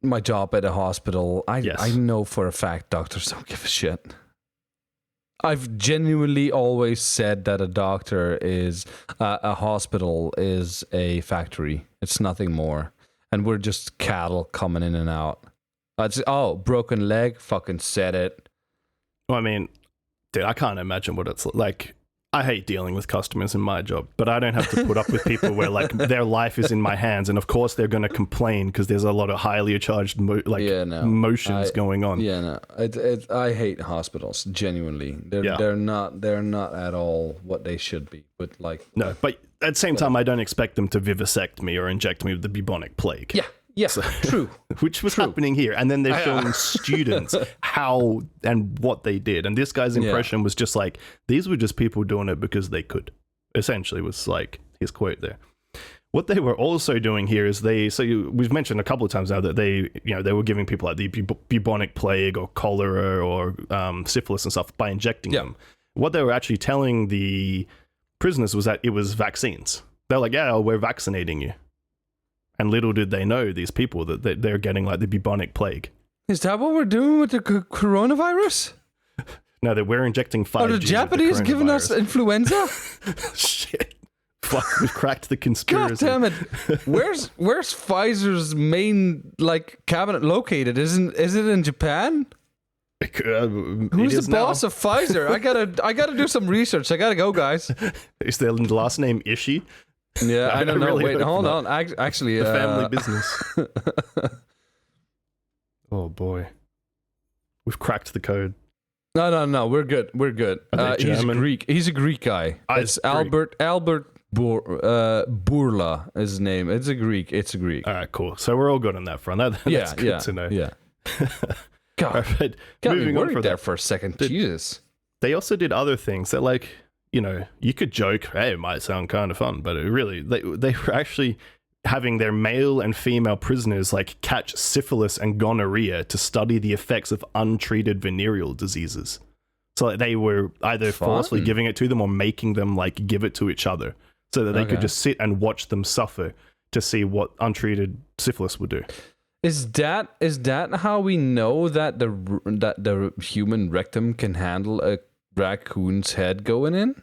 my job at a hospital. I know for a fact doctors don't give a shit. I've genuinely always said that a doctor is a hospital is a factory. It's nothing more, and we're just cattle coming in and out. Broken leg, fucking said it. Well, I mean, dude, I can't imagine what it's like. I hate dealing with customers in my job, but I don't have to put up with people where like their life is in my hands, and of course they're going to complain because there's a lot of highly charged motions going on. Yeah, no, I hate hospitals genuinely. They're not at all what they should be. But like no, but at the same time, I don't expect them to vivisect me or inject me with the bubonic plague. Yeah, true. Which was happening here. And then they're showing students how and what they did. And this guy's impression was just like, these were just people doing it because they could. Essentially was like his quote there. What they were also doing here is we've mentioned a couple of times now that they were giving people like the bubonic plague or cholera or syphilis and stuff by injecting them. What they were actually telling the prisoners was that it was vaccines. They're like, yeah, we're vaccinating you. And little did they know, these people, that they're getting like the bubonic plague. Is that what we're doing with the coronavirus? No, that we're injecting 5G. Are the Japanese giving us influenza? Shit. Fuck, we've cracked the conspiracy. God damn it. Where's Pfizer's main cabinet located? Is it in Japan? Who's the boss of Pfizer? I gotta do some research. I gotta go, guys. Is their last name Ishii? Yeah, I don't know. Really wait, hold on. Actually, the family business. Oh boy, we've cracked the code. No. We're good. He's Greek. He's a Greek guy. It's Greek. Albert Burla is his name. It's a Greek. All right, cool. So we're all good on that front. That's good to know. Yeah. God, right, got me worried there for a second. Jesus. They also did other things that, you could joke, hey, it might sound kind of fun, but they were actually having their male and female prisoners catch syphilis and gonorrhea to study the effects of untreated venereal diseases. So they were either forcefully giving it to them or making them give it to each other, so that they could just sit and watch them suffer to see what untreated syphilis would do. Is that how we know that the human rectum can handle a raccoon's head going in?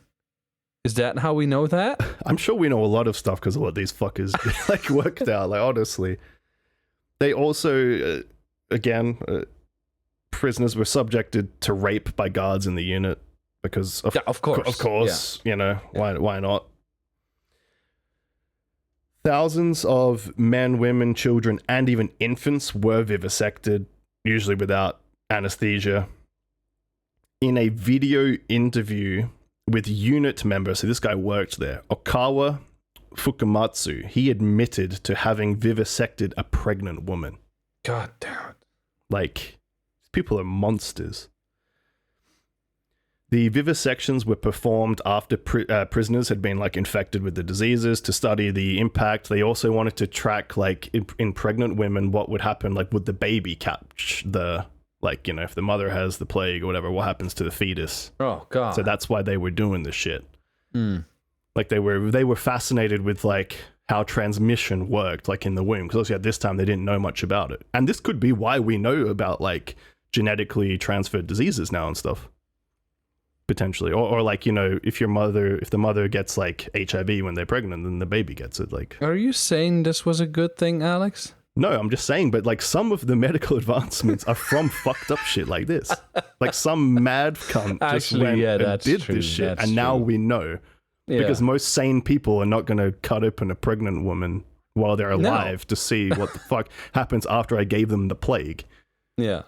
Is that how we know that? I'm sure we know a lot of stuff because of what these fuckers worked out. Honestly, they also, prisoners were subjected to rape by guards in the unit because of course, why not? Thousands of men, women, children, and even infants were vivisected, usually without anesthesia. In a video interview with unit members, so this guy worked there, Okawa Fukamatsu, he admitted to having vivisected a pregnant woman. God damn it. People are monsters. The vivisections were performed after prisoners had been if with the diseases to study the impact. They also wanted to track in pregnant women what would happen. Would the baby catch the if the mother has the plague or whatever, what happens to the fetus? Oh god! So that's why they were doing this shit. They were fascinated with how transmission worked in the womb, because obviously at this time they didn't know much about it, and this could be why we know about genetically transferred diseases now and stuff. Potentially, or if the mother gets HIV when they're pregnant, then the baby gets it. Are you saying this was a good thing, Alex? No, I'm just saying, but some of the medical advancements are from fucked up shit like this. Some mad cunt just went and did this shit, and now we know. Because most sane people are not going to cut open a pregnant woman while they're alive to see what the fuck happens after I gave them the plague. Yeah.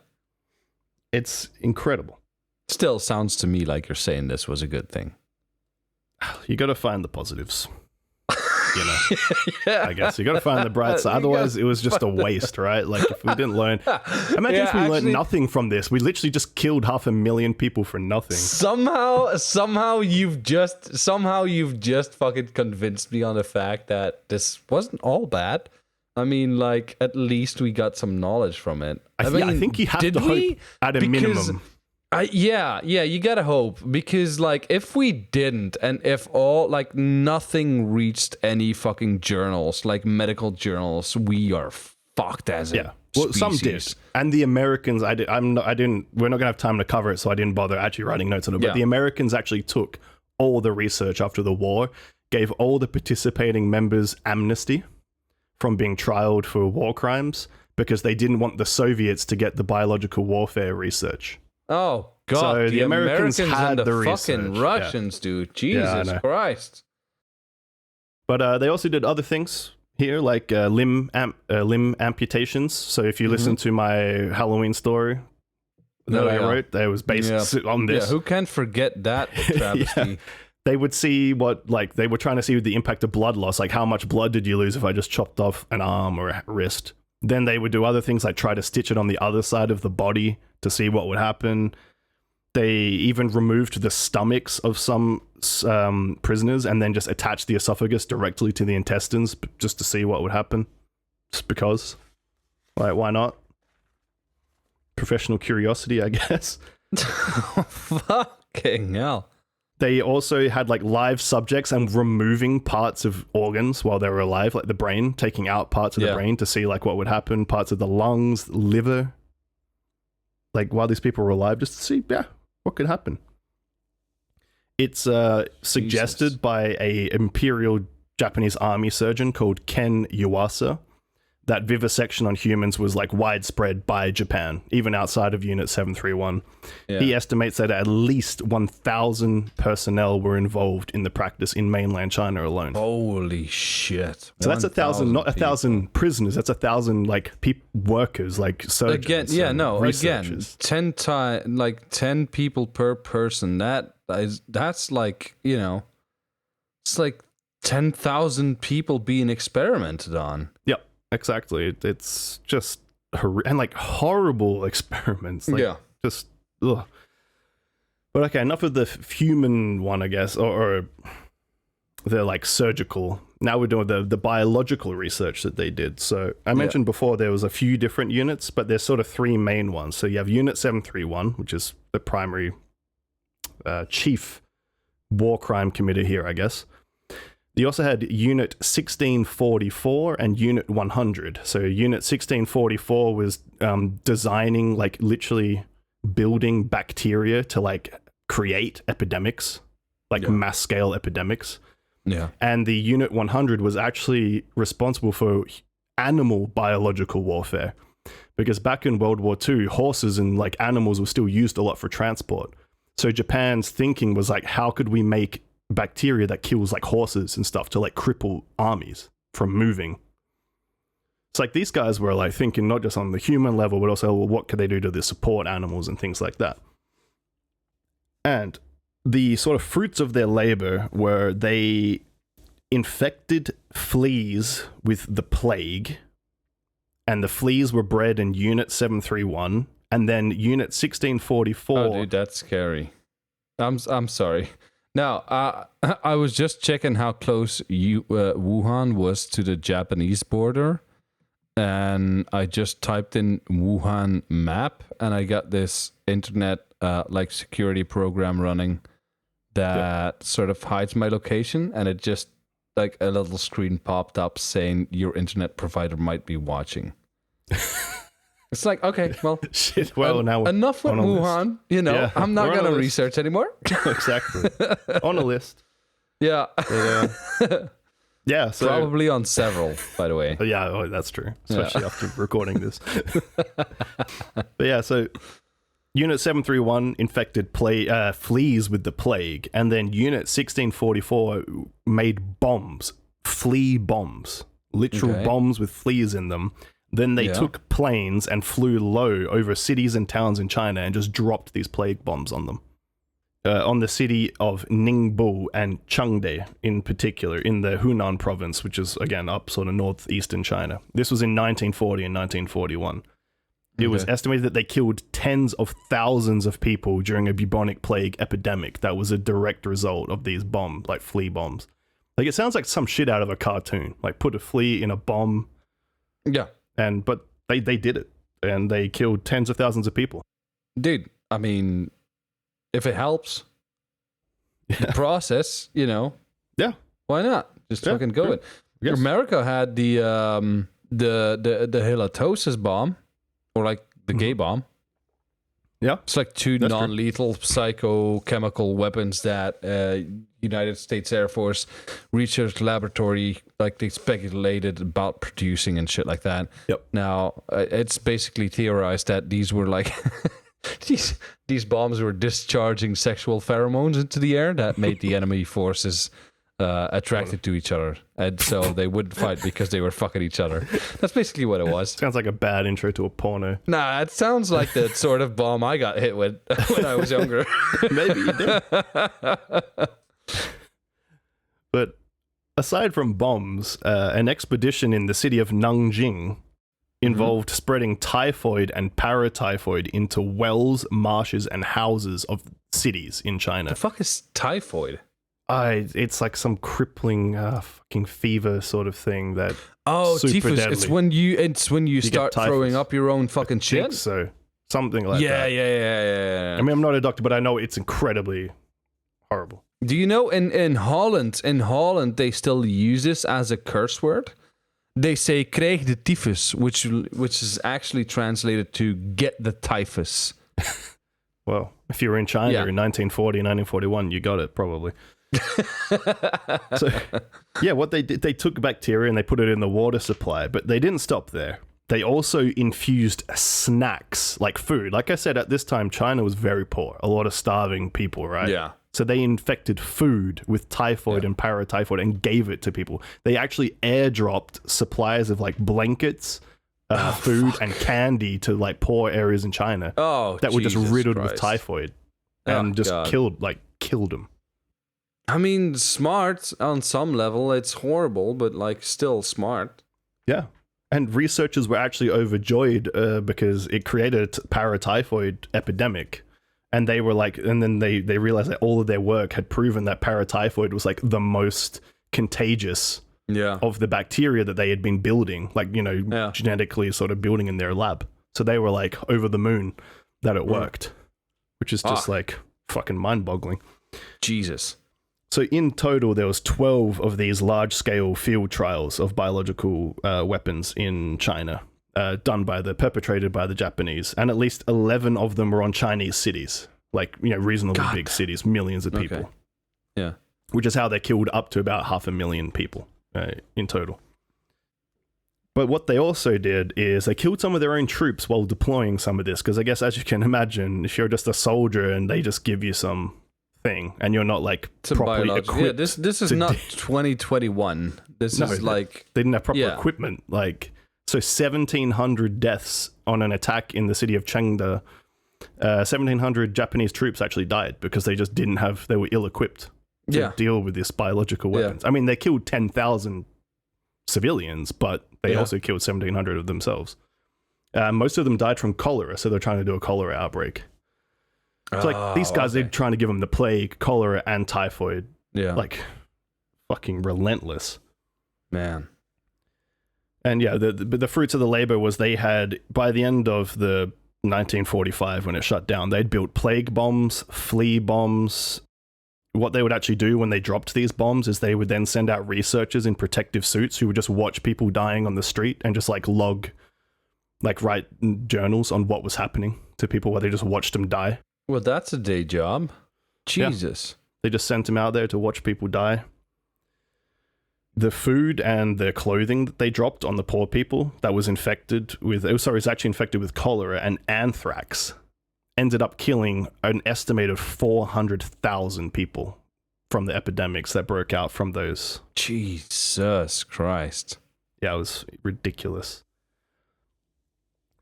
It's incredible. Still sounds to me like you're saying this was a good thing. You got to find the positives. I guess you got to find the bright side. Otherwise, it was just a waste, right? If we didn't learn, imagine if we learned nothing from this. We literally just killed 500,000 people for nothing. Somehow you've just fucking convinced me on the fact that this wasn't all bad. I mean, at least we got some knowledge from it. I think you have to hope at a minimum. You gotta hope, because if we didn't, and if nothing reached any fucking journals, medical journals, we are fucked as a species. Some did, and the Americans. We're not gonna have time to cover it, so I didn't bother actually writing notes on it. But the Americans actually took all the research after the war, gave all the participating members amnesty from being trialed for war crimes, because they didn't want the Soviets to get the biological warfare research. Oh god! So the Americans had and the fucking research. Russians, dude. Jesus Christ! But they also did other things here, limb amputations. So if you listen to my Halloween story that I wrote, that was based on this. Yeah, who can forget that travesty? They would see what they were trying to see the impact of blood loss, how much blood did you lose if I just chopped off an arm or a wrist. Then they would do other things try to stitch it on the other side of the body to see what would happen. They even removed the stomachs of some prisoners and then just attached the esophagus directly to the intestines just to see what would happen. Just because. Like, why not? Professional curiosity, I guess. Fucking hell. They also had like live subjects and removing parts of organs while they were alive, like the brain, taking out parts of the brain to see like what would happen, parts of the lungs, liver. Like while these people were alive, just to see, what could happen. It's suggested by a Imperial Japanese army surgeon called Ken Yuasa that vivisection on humans was like widespread by Japan, even outside of Unit 731. Yeah. He estimates that at least 1,000 personnel were involved in the practice in mainland China alone. Holy shit. So that's 1,000, not 1,000 prisoners, that's 1,000 like workers, like surgeons. Again, 10 times, like 10 people per person. That's like, you know, it's like 10,000 people being experimented on. Yep. Exactly. It's just and like horrible experiments. Like, just ugh. But okay, enough of the human one, I guess, or the like surgical. Now we're doing the biological research that they did. So I mentioned before there was a few different units, but there's sort of three main ones. So you have Unit 731, which is the primary chief war crime committer here, I guess. You also had Unit 1644 and Unit 100. So Unit 1644 was designing, like literally building bacteria to like create epidemics, like mass scale epidemics. Yeah. And the Unit 100 was actually responsible for animal biological warfare. Because back in World War II, horses and like animals were still used a lot for transport. So Japan's thinking was like, how could we make bacteria that kills like horses and stuff to like cripple armies from moving? It's like these guys were like thinking not just on the human level, but also, well, what could they do to the support animals and things like that? And the sort of fruits of their labor were they infected fleas with the plague, and the fleas were bred in Unit 731, and then Unit 1644. Oh, dude, that's scary. I'm sorry. Now, I was just checking how close Wuhan was to the Japanese border, and I just typed in Wuhan map, and I got this internet like security program running that sort of hides my location, and it just like a little screen popped up saying your internet provider might be watching. It's like, okay, well, shit. Well, now enough with Wuhan. You know, I'm not gonna research anymore. Exactly. On a list. Yeah. Yeah. So probably on several, by the way. Yeah, that's true. Especially after recording this. But yeah, so Unit 731 infected fleas with the plague, and then Unit 1644 made bombs, flea bombs, literal bombs with fleas in them. Then they took planes and flew low over cities and towns in China and just dropped these plague bombs on them. On the city of Ningbo and Chengde in particular, in the Hunan province, which is, again, up sort of northeastern China. This was in 1940 and 1941. It was estimated that they killed tens of thousands of people during a bubonic plague epidemic that was a direct result of these bombs, like flea bombs. Like, it sounds like some shit out of a cartoon. Like, put a flea in a bomb. Yeah. But they did it, and they killed tens of thousands of people. Dude, I mean, if it helps the process, you know, why not? Just fucking go it. Yes. America had the halitosis bomb, or like the gay bomb. Yeah, it's like two non-lethal psychochemical weapons that United States Air Force Research Laboratory, like they speculated about producing and shit like that. Yep. Now it's basically theorized that these were like these bombs were discharging sexual pheromones into the air that made the enemy forces attracted to each other, and so they wouldn't fight because they were fucking each other. That's basically what it was. Sounds like a bad intro to a porno. Nah, it sounds like the sort of bomb I got hit with when I was younger. Maybe you did. But aside from bombs, an expedition in the city of Nanjing involved spreading typhoid and paratyphoid into wells, marshes, and houses of cities in China. The fuck is typhoid? It's like some crippling fucking fever sort of thing that. Oh, typhus! Deadly. It's when you start throwing up your own fucking shit. So something like that. Yeah. I mean, I'm not a doctor, but I know it's incredibly horrible. Do you know in Holland they still use this as a curse word? They say "krijg de tyfus," which is actually translated to "get the typhus." Well, if you were in China in 1940, 1941, you got it probably. So, what they did, they took bacteria and they put it in the water supply, but they didn't stop there. They also infused snacks, like food. Like I said, at this time, China was very poor. A lot of starving people, right? Yeah. So they infected food with typhoid and paratyphoid and gave it to people. They actually airdropped supplies of like blankets, food, and candy to like poor areas in China that were just riddled with typhoid and killed them. I mean, smart on some level. It's horrible, but like still smart. Yeah. And researchers were actually overjoyed because it created a paratyphoid epidemic. And they were like, and then they realized that all of their work had proven that paratyphoid was like the most contagious of the bacteria that they had been building, like, genetically sort of building in their lab. So they were like over the moon that it worked, which is just like fucking mind boggling. Jesus. So in total, there was 12 of these large-scale field trials of biological weapons in China, perpetrated by the Japanese, and at least 11 of them were on Chinese cities, like reasonably big cities, millions of people. Okay. Yeah, which is how they killed up to about 500,000 people in total. But what they also did is they killed some of their own troops while deploying some of this, because I guess as you can imagine, if you're just a soldier and they just give you some thing and you're not like properly equipped. Yeah, this is not 2021. This is like they didn't have proper equipment. Like, so 1,700 deaths on an attack in the city of Chengde. 1,700 Japanese troops actually died because they just didn't have. They were ill-equipped to deal with this biological weapons. I mean, they killed 10,000 civilians, but they also killed 1,700 of themselves. Most of them died from cholera, so they're trying to do a cholera outbreak. It's like these guys, they're trying to give them the plague, cholera, and typhoid. Yeah. Like, fucking relentless. Man. And the fruits of the labor was they had, by the end of the 1945, when it shut down, they'd built plague bombs, flea bombs. What they would actually do when they dropped these bombs is they would then send out researchers in protective suits who would just watch people dying on the street and just like write journals on what was happening to people while they just watched them die. Well, that's a day job. Jesus. Yeah. They just sent him out there to watch people die. The food and the clothing that they dropped on the poor people that was infected with, it's actually infected with cholera and anthrax, ended up killing an estimated 400,000 people from the epidemics that broke out from those. Jesus Christ. Yeah, it was ridiculous.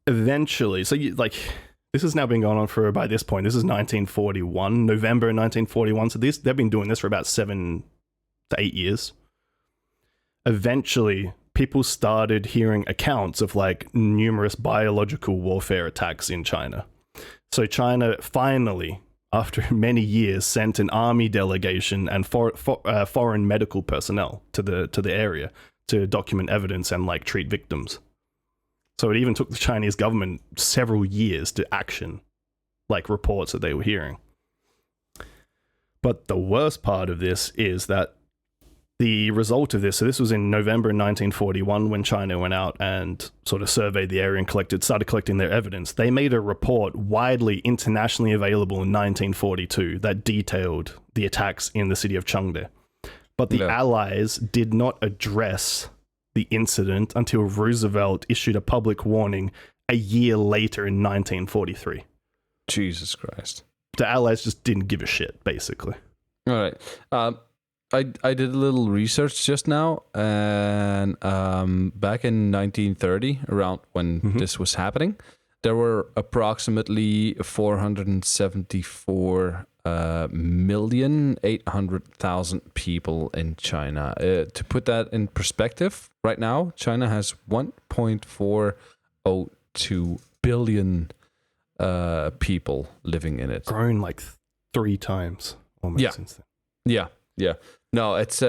Eventually, this has now been going on for, by this point, this is 1941, November 1941. So they've been doing this for about 7 to 8 years. Eventually, people started hearing accounts of like numerous biological warfare attacks in China. So China finally, after many years, sent an army delegation and foreign medical personnel to the area to document evidence and like treat victims. So it even took the Chinese government several years to action, like reports that they were hearing. But the worst part of this is that the result of this, so this was in November 1941 when China went out and sort of surveyed the area and started collecting their evidence. They made a report widely internationally available in 1942 that detailed the attacks in the city of Chengde. But the Allies did not address the incident until Roosevelt issued a public warning a year later in 1943. Jesus Christ. The Allies just didn't give a shit, basically. All right. I did a little research just now, and back in 1930, around when this was happening, there were approximately 474,800,000 people in China. To put that in perspective, right now, China has 1.4 1.02 billion people living in it. Grown like 3 times almost since then. Yeah. No, it's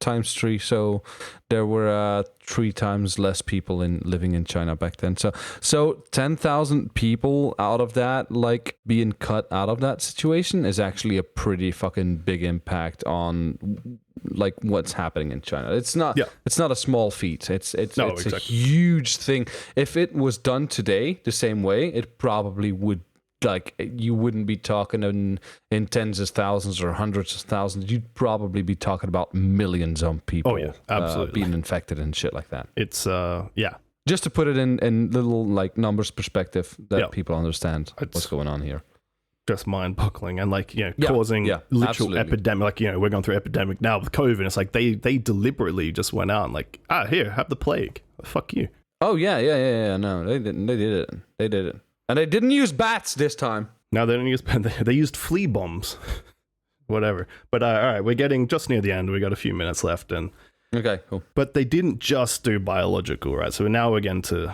times 3. So there were 3 times less people living in China back then. So 10,000 people out of that, like being cut out of that situation, is actually a pretty fucking big impact on like what's happening in China. It's not a small feat. It's exactly. A huge thing. If it was done today the same way, it probably would. Like, you wouldn't be talking in tens of thousands or hundreds of thousands. You'd probably be talking about millions of people absolutely. Being infected and shit like that. It's, Just to put it in little, like, numbers perspective that people understand what's going on here. Just mind-boggling and, like, causing literal epidemic. Like, we're going through epidemic now with COVID. It's like they deliberately just went out and like, here, have the plague. Fuck you. Oh, yeah. No, they didn't. They did it. And they didn't use bats this time. No, they didn't use bats. They used flea bombs. Whatever. But all right, we're getting just near the end. We got a few minutes left. Okay, cool. But they didn't just do biological, right? So now we're getting to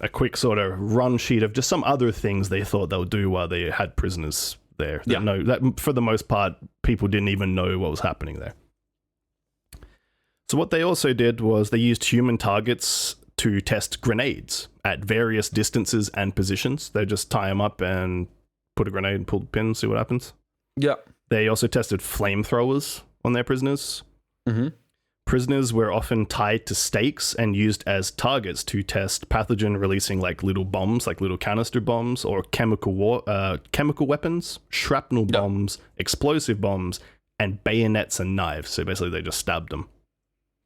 a quick sort of run sheet of just some other things they thought they'll do while they had prisoners there. That for the most part, people didn't even know what was happening there. So what they also did was they used human targets to test grenades at various distances and positions. They just tie them up and put a grenade and pull the pin, see what happens. Yeah. They also tested flamethrowers on their prisoners. Mm-hmm. Prisoners were often tied to stakes and used as targets to test pathogen-releasing like little bombs, like little canister bombs, or chemical weapons, shrapnel bombs, explosive bombs, and bayonets and knives. So basically they just stabbed them.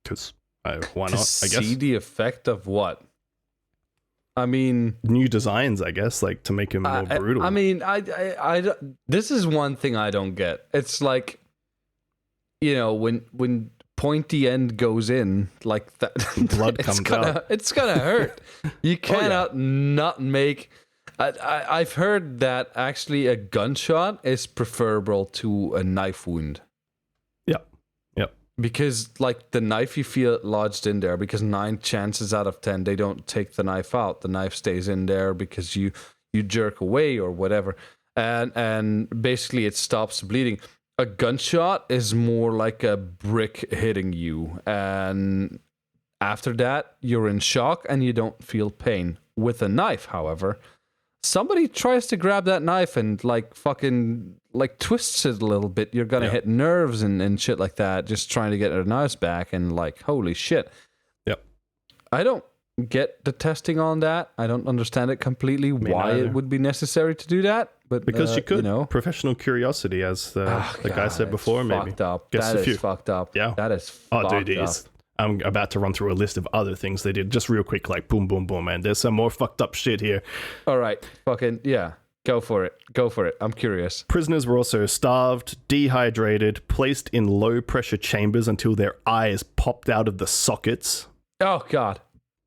Because why not, I guess. See the effect of what? I mean, new designs, I guess, like to make him more brutal. I mean, I this is one thing I don't get. It's like, when pointy end goes in like that, blood comes out. It's gonna hurt. You cannot not make. I've heard that actually a gunshot is preferable to a knife wound. Because, like, the knife, you feel it lodged in there, because 9 chances out of 10, they don't take the knife out. The knife stays in there because you jerk away or whatever. And basically it stops bleeding. A gunshot is more like a brick hitting you. And after that, you're in shock and you don't feel pain. With a knife, however, somebody tries to grab that knife and fucking twists it a little bit, you're gonna hit nerves and shit like that, just trying to get their knives back, and holy shit. Yep. I don't get the testing on that. I don't understand it completely, why it would be necessary to do that. But because you could, professional curiosity, as the guy said before, maybe. Fucked up. That is fucked up. Yeah. That is fucked up. I'm about to run through a list of other things they did, just real quick, like boom, boom, boom, man. There's some more fucked up shit here. All right, fucking, yeah. Go for it. I'm curious. Prisoners were also starved, dehydrated, placed in low-pressure chambers until their eyes popped out of the sockets. Oh, God.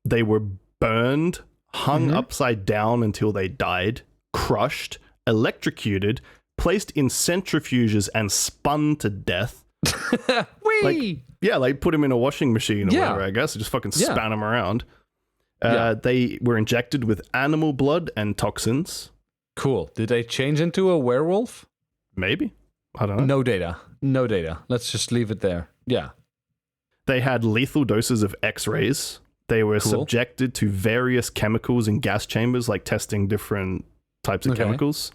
They were burned, hung upside down until they died, crushed, electrocuted, placed in centrifuges and spun to death. Whee! Put him in a washing machine or whatever, I guess. Just fucking span him around. They were injected with animal blood and toxins. Cool. Did they change into a werewolf? Maybe. I don't know. No data. Let's just leave it there. Yeah. They had lethal doses of X-rays. They were subjected to various chemicals in gas chambers, like testing different types of chemicals.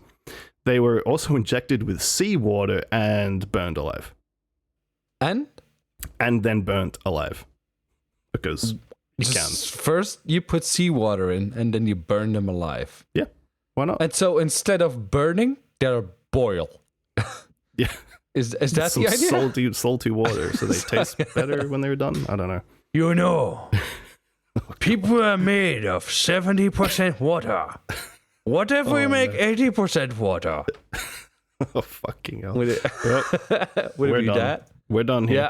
They were also injected with seawater and burned alive. And then burnt alive. Because you can. First, you put seawater in, and then you burn them alive. Yeah. Why not? And so instead of burning, they're boil. Yeah. Is that the idea? Salty water, so they taste better when they're done? I don't know. People are made of 70% water. What if we make 80% water? Oh, fucking hell. Would it be that? We're done here.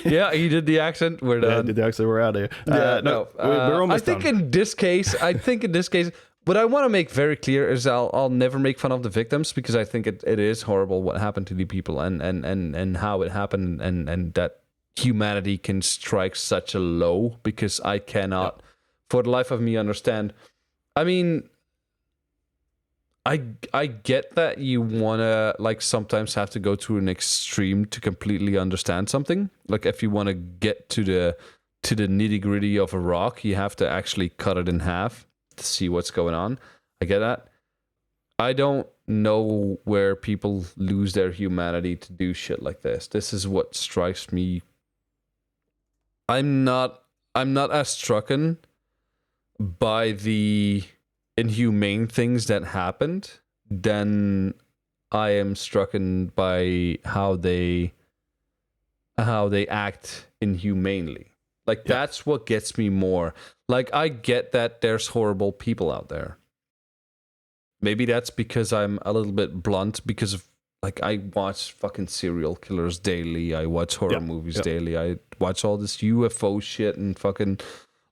Yeah, he did the accent. We're done. Yeah, did the accent. We're out of here. We're almost done. I think in this case, what I want to make very clear is I'll never make fun of the victims, because I think it is horrible what happened to the people and how it happened, and that humanity can strike such a low, because I cannot, for the life of me, understand. I mean, I get that you wanna like sometimes have to go to an extreme to completely understand something. Like if you want to get to the nitty-gritty of a rock, you have to actually cut it in half to see what's going on. I get that. I don't know where people lose their humanity to do shit like this. This is what strikes me. I'm not as strucken by the inhumane things that happened than I am strucken by how they act inhumanely. Like, that's what gets me more. Like, I get that there's horrible people out there. Maybe that's because I'm a little bit blunt, because of, like, I watch fucking serial killers daily. I watch horror movies daily. I watch all this UFO shit and fucking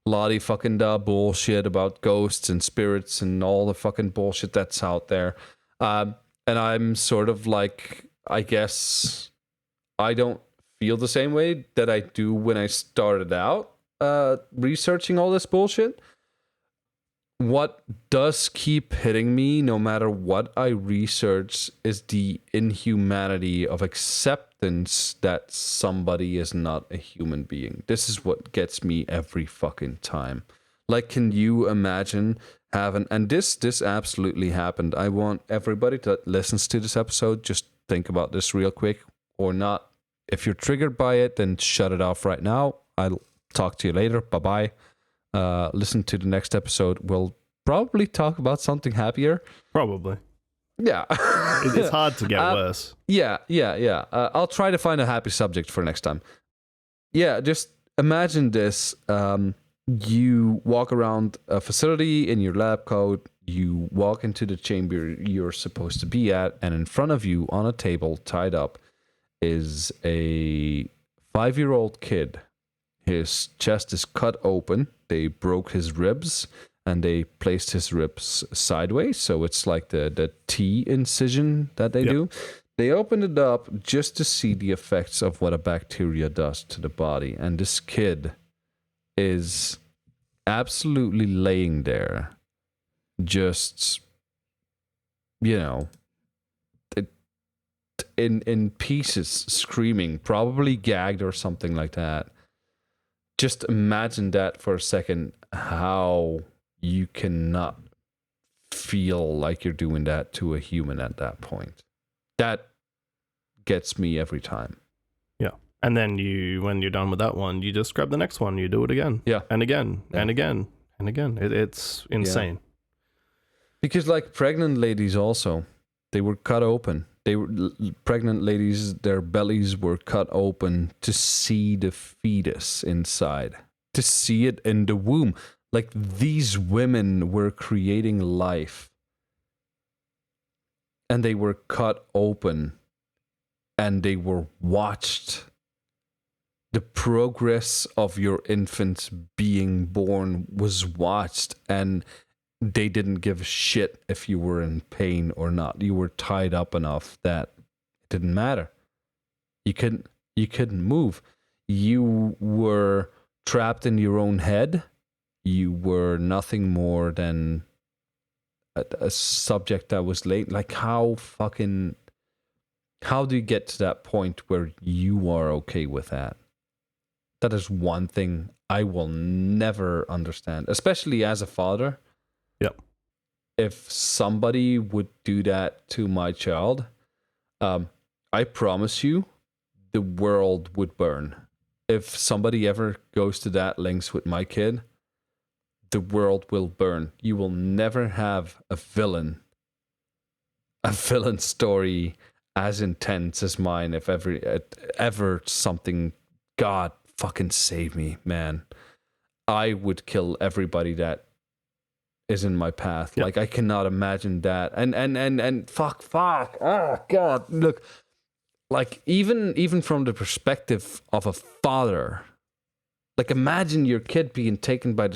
lottie fucking da bullshit about ghosts and spirits and all the fucking bullshit that's out there. And I'm sort of like, I guess I don't feel the same way that I do when I started out researching all this bullshit. What does keep hitting me no matter what I research is the inhumanity of acceptance that somebody is not a human being. This is what gets me every fucking time. Like, can you imagine having, and this absolutely happened. I want everybody that listens to this episode, just think about this real quick, or not. If you're triggered by it, then shut it off right now. I'll talk to you later. Bye-bye. Listen to the next episode. We'll probably talk about something happier. Probably. Yeah. It's hard to get worse. Yeah. I'll try to find a happy subject for next time. Yeah, just imagine this. You walk around a facility in your lab coat. You walk into the chamber you're supposed to be at, and in front of you on a table tied up is a 5-year-old kid. His chest is cut open. They broke his ribs and they placed his ribs sideways. So it's like the T incision that they do. They opened it up just to see the effects of what a bacteria does to the body. And this kid is absolutely laying there, just, you know, in pieces, screaming, probably gagged or something like that. Just imagine that for a second, how you cannot feel like you're doing that to a human at that point. That gets me every time. Yeah. And then when you're done with that one, you just grab the next one, you do it again. Yeah. And again, and again, and again. It's insane. Yeah. Because like pregnant ladies also, they were cut open. They were pregnant ladies, their bellies were cut open to see the fetus inside, to see it in the womb. Like, these women were creating life, and they were cut open, and they were watched. The progress of your infant being born was watched, and they didn't give a shit if you were in pain or not. You were tied up enough that it didn't matter. You couldn't move. You were trapped in your own head. You were nothing more than a subject that was late. Like, how do you get to that point where you are okay with that? That is one thing I will never understand, especially as a father. Yep. If somebody would do that to my child, I promise you, the world would burn. If somebody ever goes to that lengths with my kid, the world will burn. You will never have a villain story as intense as mine. If ever something, God fucking save me, man, I would kill everybody that is in my path. Yep. Like, I cannot imagine that. And fuck. Oh God, look, like, even from the perspective of a father, like, imagine your kid being taken by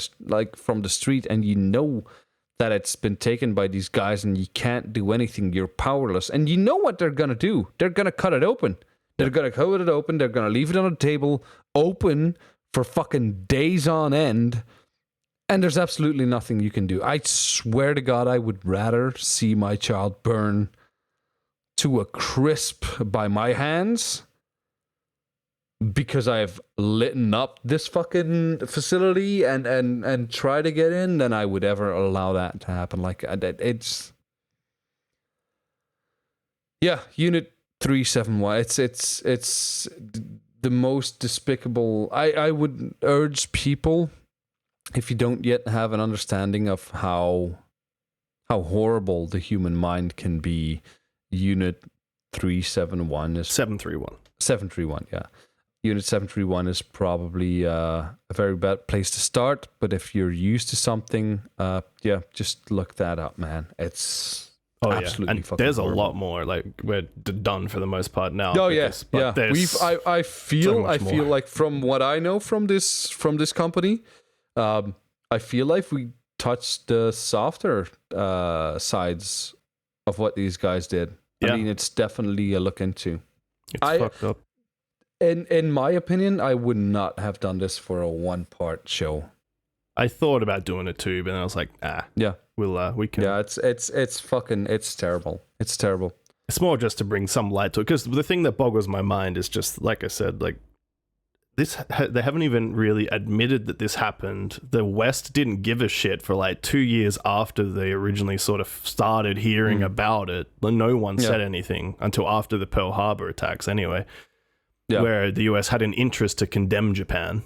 from the street, and you know that it's been taken by these guys and you can't do anything. You're powerless. And you know what they're going to do. They're going to cut it open. They're going to cut it open. They're going to leave it on a table open for fucking days on end. And there's absolutely nothing you can do. I swear to God, I would rather see my child burn to a crisp by my hands because I've lit up this fucking facility and try to get in than I would ever allow that to happen. Like, it's... Yeah, Unit 371. It's the most despicable... I would urge people, if you don't yet have an understanding of how horrible the human mind can be, Unit 371 is... 731. 731, yeah. Unit 731 is probably a very bad place to start, but if you're used to something, just look that up, man. It's absolutely and fucking there's horrible. a lot more. Like, we're done for the most part now. Oh yeah. I feel more. like from what I know from this company, I feel like we touched the softer sides of what these guys did. Yeah. I mean, it's definitely a look into. It's fucked up. In my opinion, I would not have done this for a one-part show. I thought about doing it too, but then I was like, we can. Yeah, it's fucking, it's terrible. It's terrible. It's more just to bring some light to it, because the thing that boggles my mind is just, like I said, like, this, they haven't even really admitted that this happened. The West didn't give a shit for like 2 years after they originally sort of started hearing about it. No one said anything until after the Pearl Harbor attacks anyway, where the US had an interest to condemn Japan.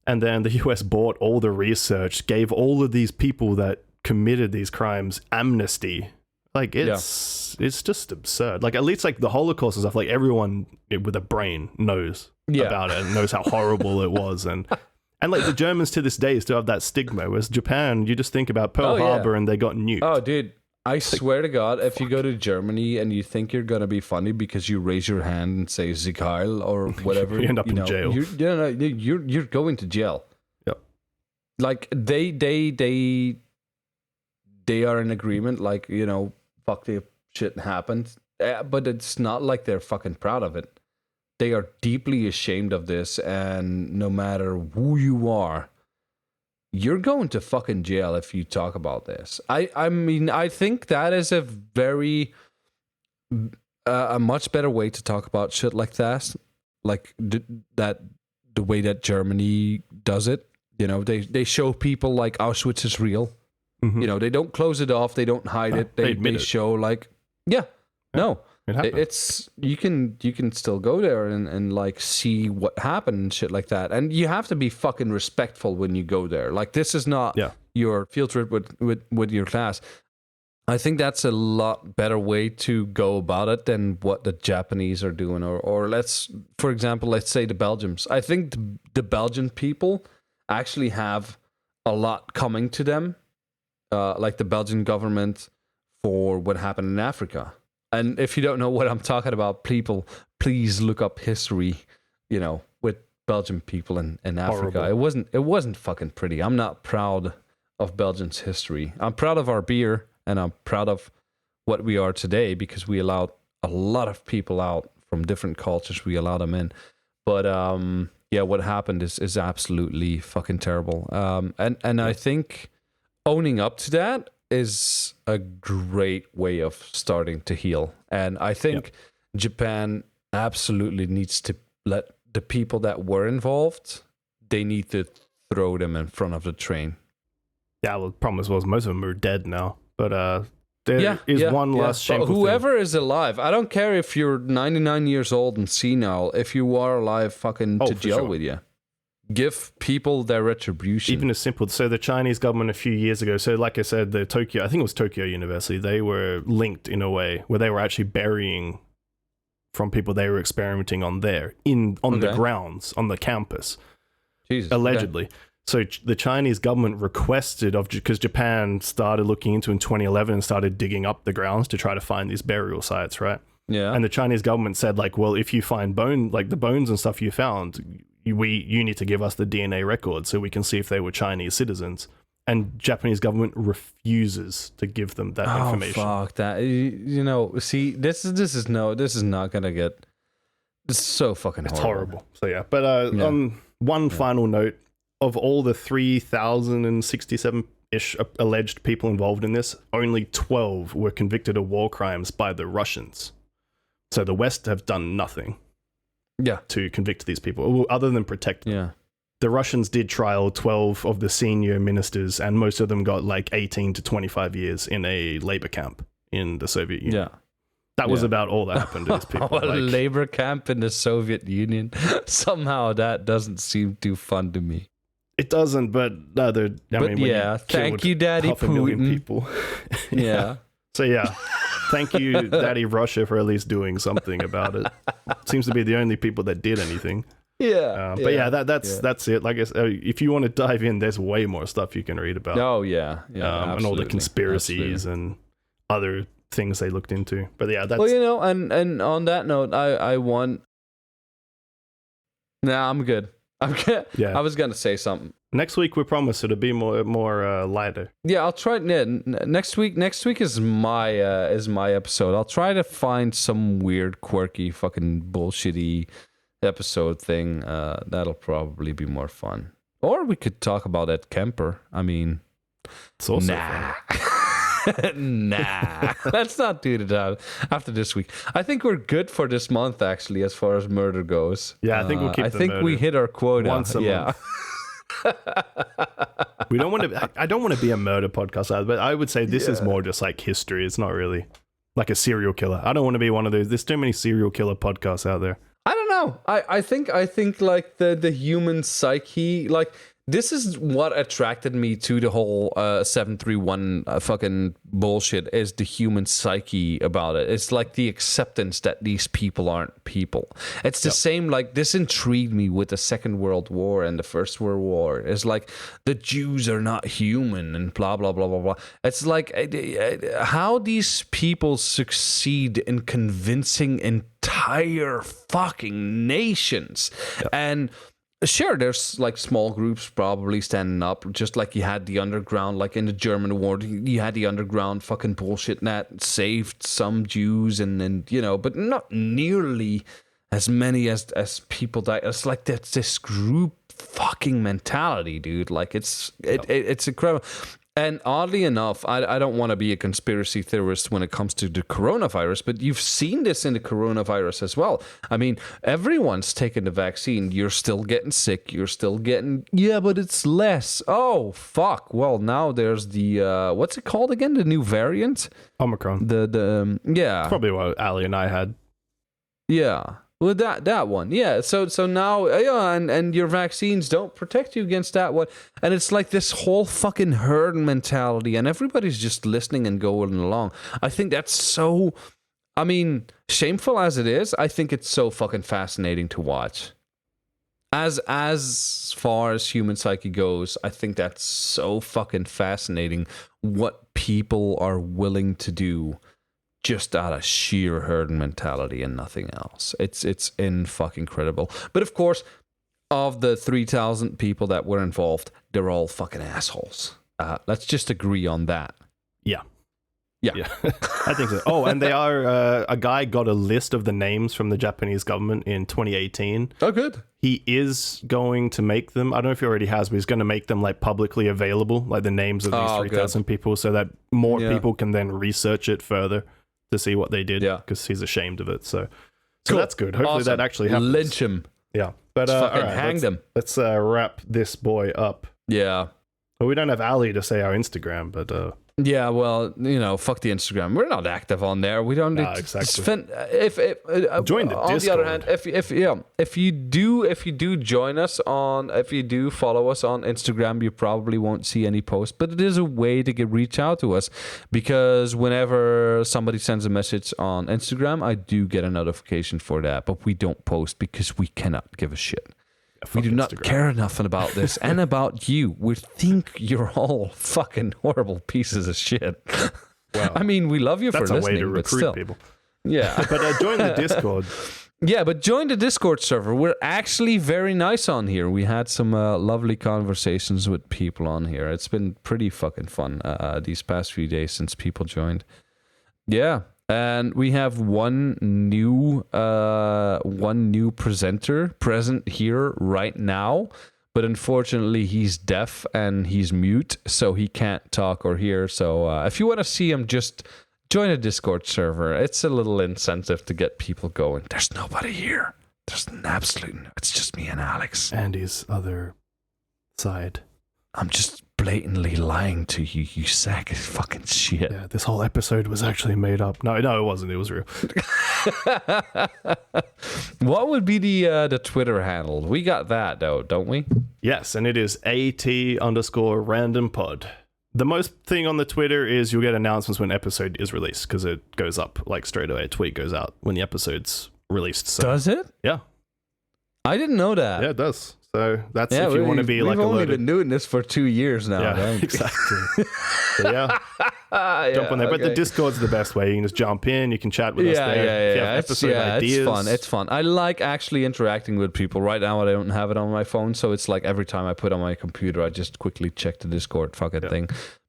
And then the US bought all the research, gave all of these people that committed these crimes amnesty. Like, it's just absurd. Like, at least like the Holocaust and stuff, like everyone with a brain knows about it and knows how horrible it was. And like the Germans to this day still have that stigma, whereas Japan, you just think about Pearl Harbor and they got nuked. Oh, dude, I swear to God, if you go to Germany and you think you're going to be funny because you raise your hand and say Sieg Heil or whatever, you end up in jail. You're going to jail. Yep. Like, they are in agreement, like, fuck, the shit happened. But it's not like they're fucking proud of it. They are deeply ashamed of this, and no matter who you are, you're going to fucking jail if you talk about this. I mean, I think that is a very, a much better way to talk about shit like that. Like, the way that Germany does it. They show people like Auschwitz is real. Mm-hmm. They don't close it off. They don't hide it. They show like, no. It's you can still go there and like see what happened and shit like that. And you have to be fucking respectful when you go there. Like, this is not your field trip with your class. I think that's a lot better way to go about it than what the Japanese are doing. Or for example, let's say the Belgians. I think the Belgian people actually have a lot coming to them, like the Belgian government, for what happened in Africa. And if you don't know what I'm talking about, people, please look up history, with Belgian people in Africa. Horrible. It wasn't fucking pretty. I'm not proud of Belgium's history. I'm proud of our beer, and I'm proud of what we are today because we allowed a lot of people out from different cultures. We allowed them in. But what happened is absolutely fucking terrible. And I think owning up to that is a great way of starting to heal. And I think Japan absolutely needs to let the people that were involved, they need to throw them in front of the train. Yeah, well, the problem as well is most of them are dead now. But there is one last shameful thing. Whoever is alive, I don't care if you're 99 years old and senile, if you are alive, fucking to jail with you. Give people their retribution. Even as simple. So the Chinese government a few years ago, so like I said, I think it was Tokyo University, they were linked in a way where they were actually burying from people they were experimenting on there, on the grounds, on the campus. Jesus. Allegedly. Okay. So the Chinese government requested because Japan started looking into in 2011 and started digging up the grounds to try to find these burial sites, right? Yeah. And the Chinese government said, like, well, if you find the bones and stuff you found, you need to give us the DNA record so we can see if they were Chinese citizens. and Japanese government refuses to give them that information. Oh, fuck that. You know, see, this is not going to get... This is so fucking horrible. It's horrible. So, yeah. But on one final note, of all the 3,067-ish alleged people involved in this, only 12 were convicted of war crimes by the Russians. So the West have done nothing to convict these people, other than protect them. Yeah. The Russians did trial 12 of the senior ministers, and most of them got like 18 to 25 years in a labor camp in the Soviet Union. Yeah. That was about all that happened to these people. A labor camp in the Soviet Union. Somehow that doesn't seem too fun to me. It doesn't, but no, thank you, Daddy Putin. People. Yeah. So yeah, thank you, Daddy Russia, for at least doing something about it. Seems to be the only people that did anything. Yeah. That's it. Like I said, if you want to dive in, there's way more stuff you can read about. Oh yeah. And all the conspiracies and other things they looked into. But yeah, that's... Well, you know, and on that note, I won. Nah, I'm good. Yeah. I was gonna say something. Next week we promise it'll be more lighter. Yeah, I'll try. Next week is my episode. I'll try to find some weird, quirky, fucking bullshitty episode thing. That'll probably be more fun. Or we could talk about Ed Kemper. I mean, it's also fun. Nah, let's not do that after this week. I think we're good for this month, actually, as far as murder goes. Yeah, I think we'll keep. We hit our quota once a month. We don't want to. I don't want to be a murder podcast either, but I would say this is more just like history. It's not really like a serial killer. I don't want to be one of those. There's too many serial killer podcasts out there. I don't know. I think like the human psyche, like. This is what attracted me to the whole 731 fucking bullshit, is the human psyche about it. It's like the acceptance that these people aren't people. It's the same, like, this intrigued me with the Second World War and the First World War. It's like, the Jews are not human and blah, blah, blah, blah, blah. It's like, how these people succeed in convincing entire fucking nations. And... Sure, there's like small groups probably standing up, just like you had the underground, like in the German war, you had the underground fucking bullshit that saved some Jews, and you know, but not nearly as many as people died. It's like that's this group fucking mentality, dude. Like it's incredible. And oddly enough, I don't want to be a conspiracy theorist when it comes to the coronavirus, but you've seen this in the coronavirus as well. I mean, everyone's taken the vaccine. You're still getting sick. You're still getting... Yeah, but it's less. Oh, fuck. Well, now there's the... what's it called again? The new variant? Omicron. Yeah. It's probably what Ali and I had. Yeah. Well, that one, yeah. So now, and your vaccines don't protect you against that one, and it's like this whole fucking herd mentality, and everybody's just listening and going along. I think that's so. I mean, shameful as it is, I think it's so fucking fascinating to watch. As far as human psyche goes, I think that's so fucking fascinating. What people are willing to do. Just out of sheer herd mentality and nothing else. It's in fucking incredible. But of course, of the 3,000 people that were involved, they're all fucking assholes. Let's just agree on that. Yeah. Yeah. I think so. Oh, and they are, a guy got a list of the names from the Japanese government in 2018. Oh, good. He is going to make them, I don't know if he already has, but he's going to make them like publicly available, like the names of these 3,000 people, so that more people can then research it further to see what they did, because he's ashamed of it. So cool. That's good. Hopefully that actually happens. Lynch him. Yeah. But fucking hang them. Let's wrap this boy up. Yeah. Well, we don't have Ali to say our Instagram, but yeah, well, you know, fuck the Instagram. We're not active on there. We don't exactly. Join the Discord. On the other hand, if you do join us on, if you do follow us on Instagram, you probably won't see any posts, but it is a way to reach out to us, because whenever somebody sends a message on Instagram, I do get a notification for that, but we don't post because we cannot give a shit. We do not care enough about this and about you. We think you're all fucking horrible pieces of shit. Well, I mean, we love you for listening. That's a way to recruit people. Yeah. But join the Discord. Yeah, but join the Discord server. We're actually very nice on here. We had some lovely conversations with people on here. It's been pretty fucking fun these past few days since people joined. Yeah, and we have one new presenter present here right now. But unfortunately, he's deaf and he's mute, so he can't talk or hear. So if you want to see him, just join a Discord server. It's a little incentive to get people going. There's nobody here. There's an absolute... It's just me and Alex. And his other side. I'm just blatantly lying to you, you sack of fucking shit. Yeah, this whole episode was actually made up. No, it wasn't. It was real. What would be the Twitter handle? We got that, though, don't we? Yes, and it is AT_randompod. The most thing on the Twitter is you'll get announcements when episode is released because it goes up like straight away. A tweet goes out when the episode's released. So, does it? Yeah. I didn't know that. Yeah, it does. So that's if you want to be like we've only alerted. been doing this for 2 years now. Yeah, exactly. So yeah, jump on there. But the Discord's the best way. You can just jump in. You can chat with us there. If you have episode ideas. It's fun. I like actually interacting with people. Right now, I don't have it on my phone, so it's like every time I put on my computer, I just quickly check the Discord thing.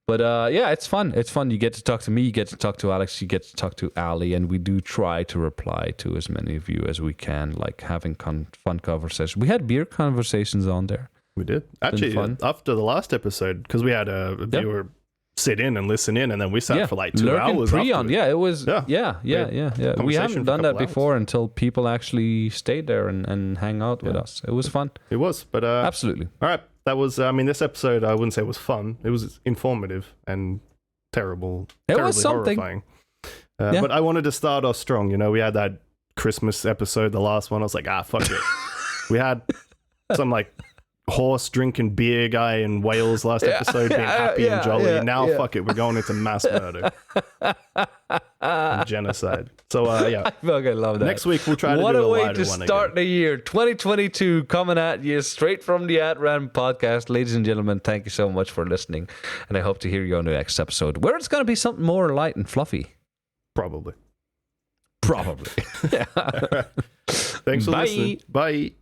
But it's fun. It's fun. You get to talk to me. You get to talk to Alex. You get to talk to Ali. And we do try to reply to as many of you as we can, like having fun conversations. We had beer conversations on there. We did. Actually, after the last episode, because we had a viewer sit in and listen in, and then we sat for like 2 hours. Yeah, it was. Yeah. We haven't done that before until people actually stayed there and hang out with us. It was fun. It was, but absolutely. All right. That was, this episode, I wouldn't say it was fun. It was informative and terribly horrifying. But I wanted to start off strong. We had that Christmas episode, the last one. I was like, fuck it. We had some like horse drinking beer guy in Wales last episode being happy and jolly. Fuck it. We're going into mass murder and genocide. So, I fucking love that. Next week, we'll try to do a lighter one. What a way to start the year. 2022 coming at you straight from the At Random podcast. Ladies and gentlemen, thank you so much for listening. And I hope to hear you on the next episode where it's going to be something more light and fluffy. Probably. Thanks for listening. Bye.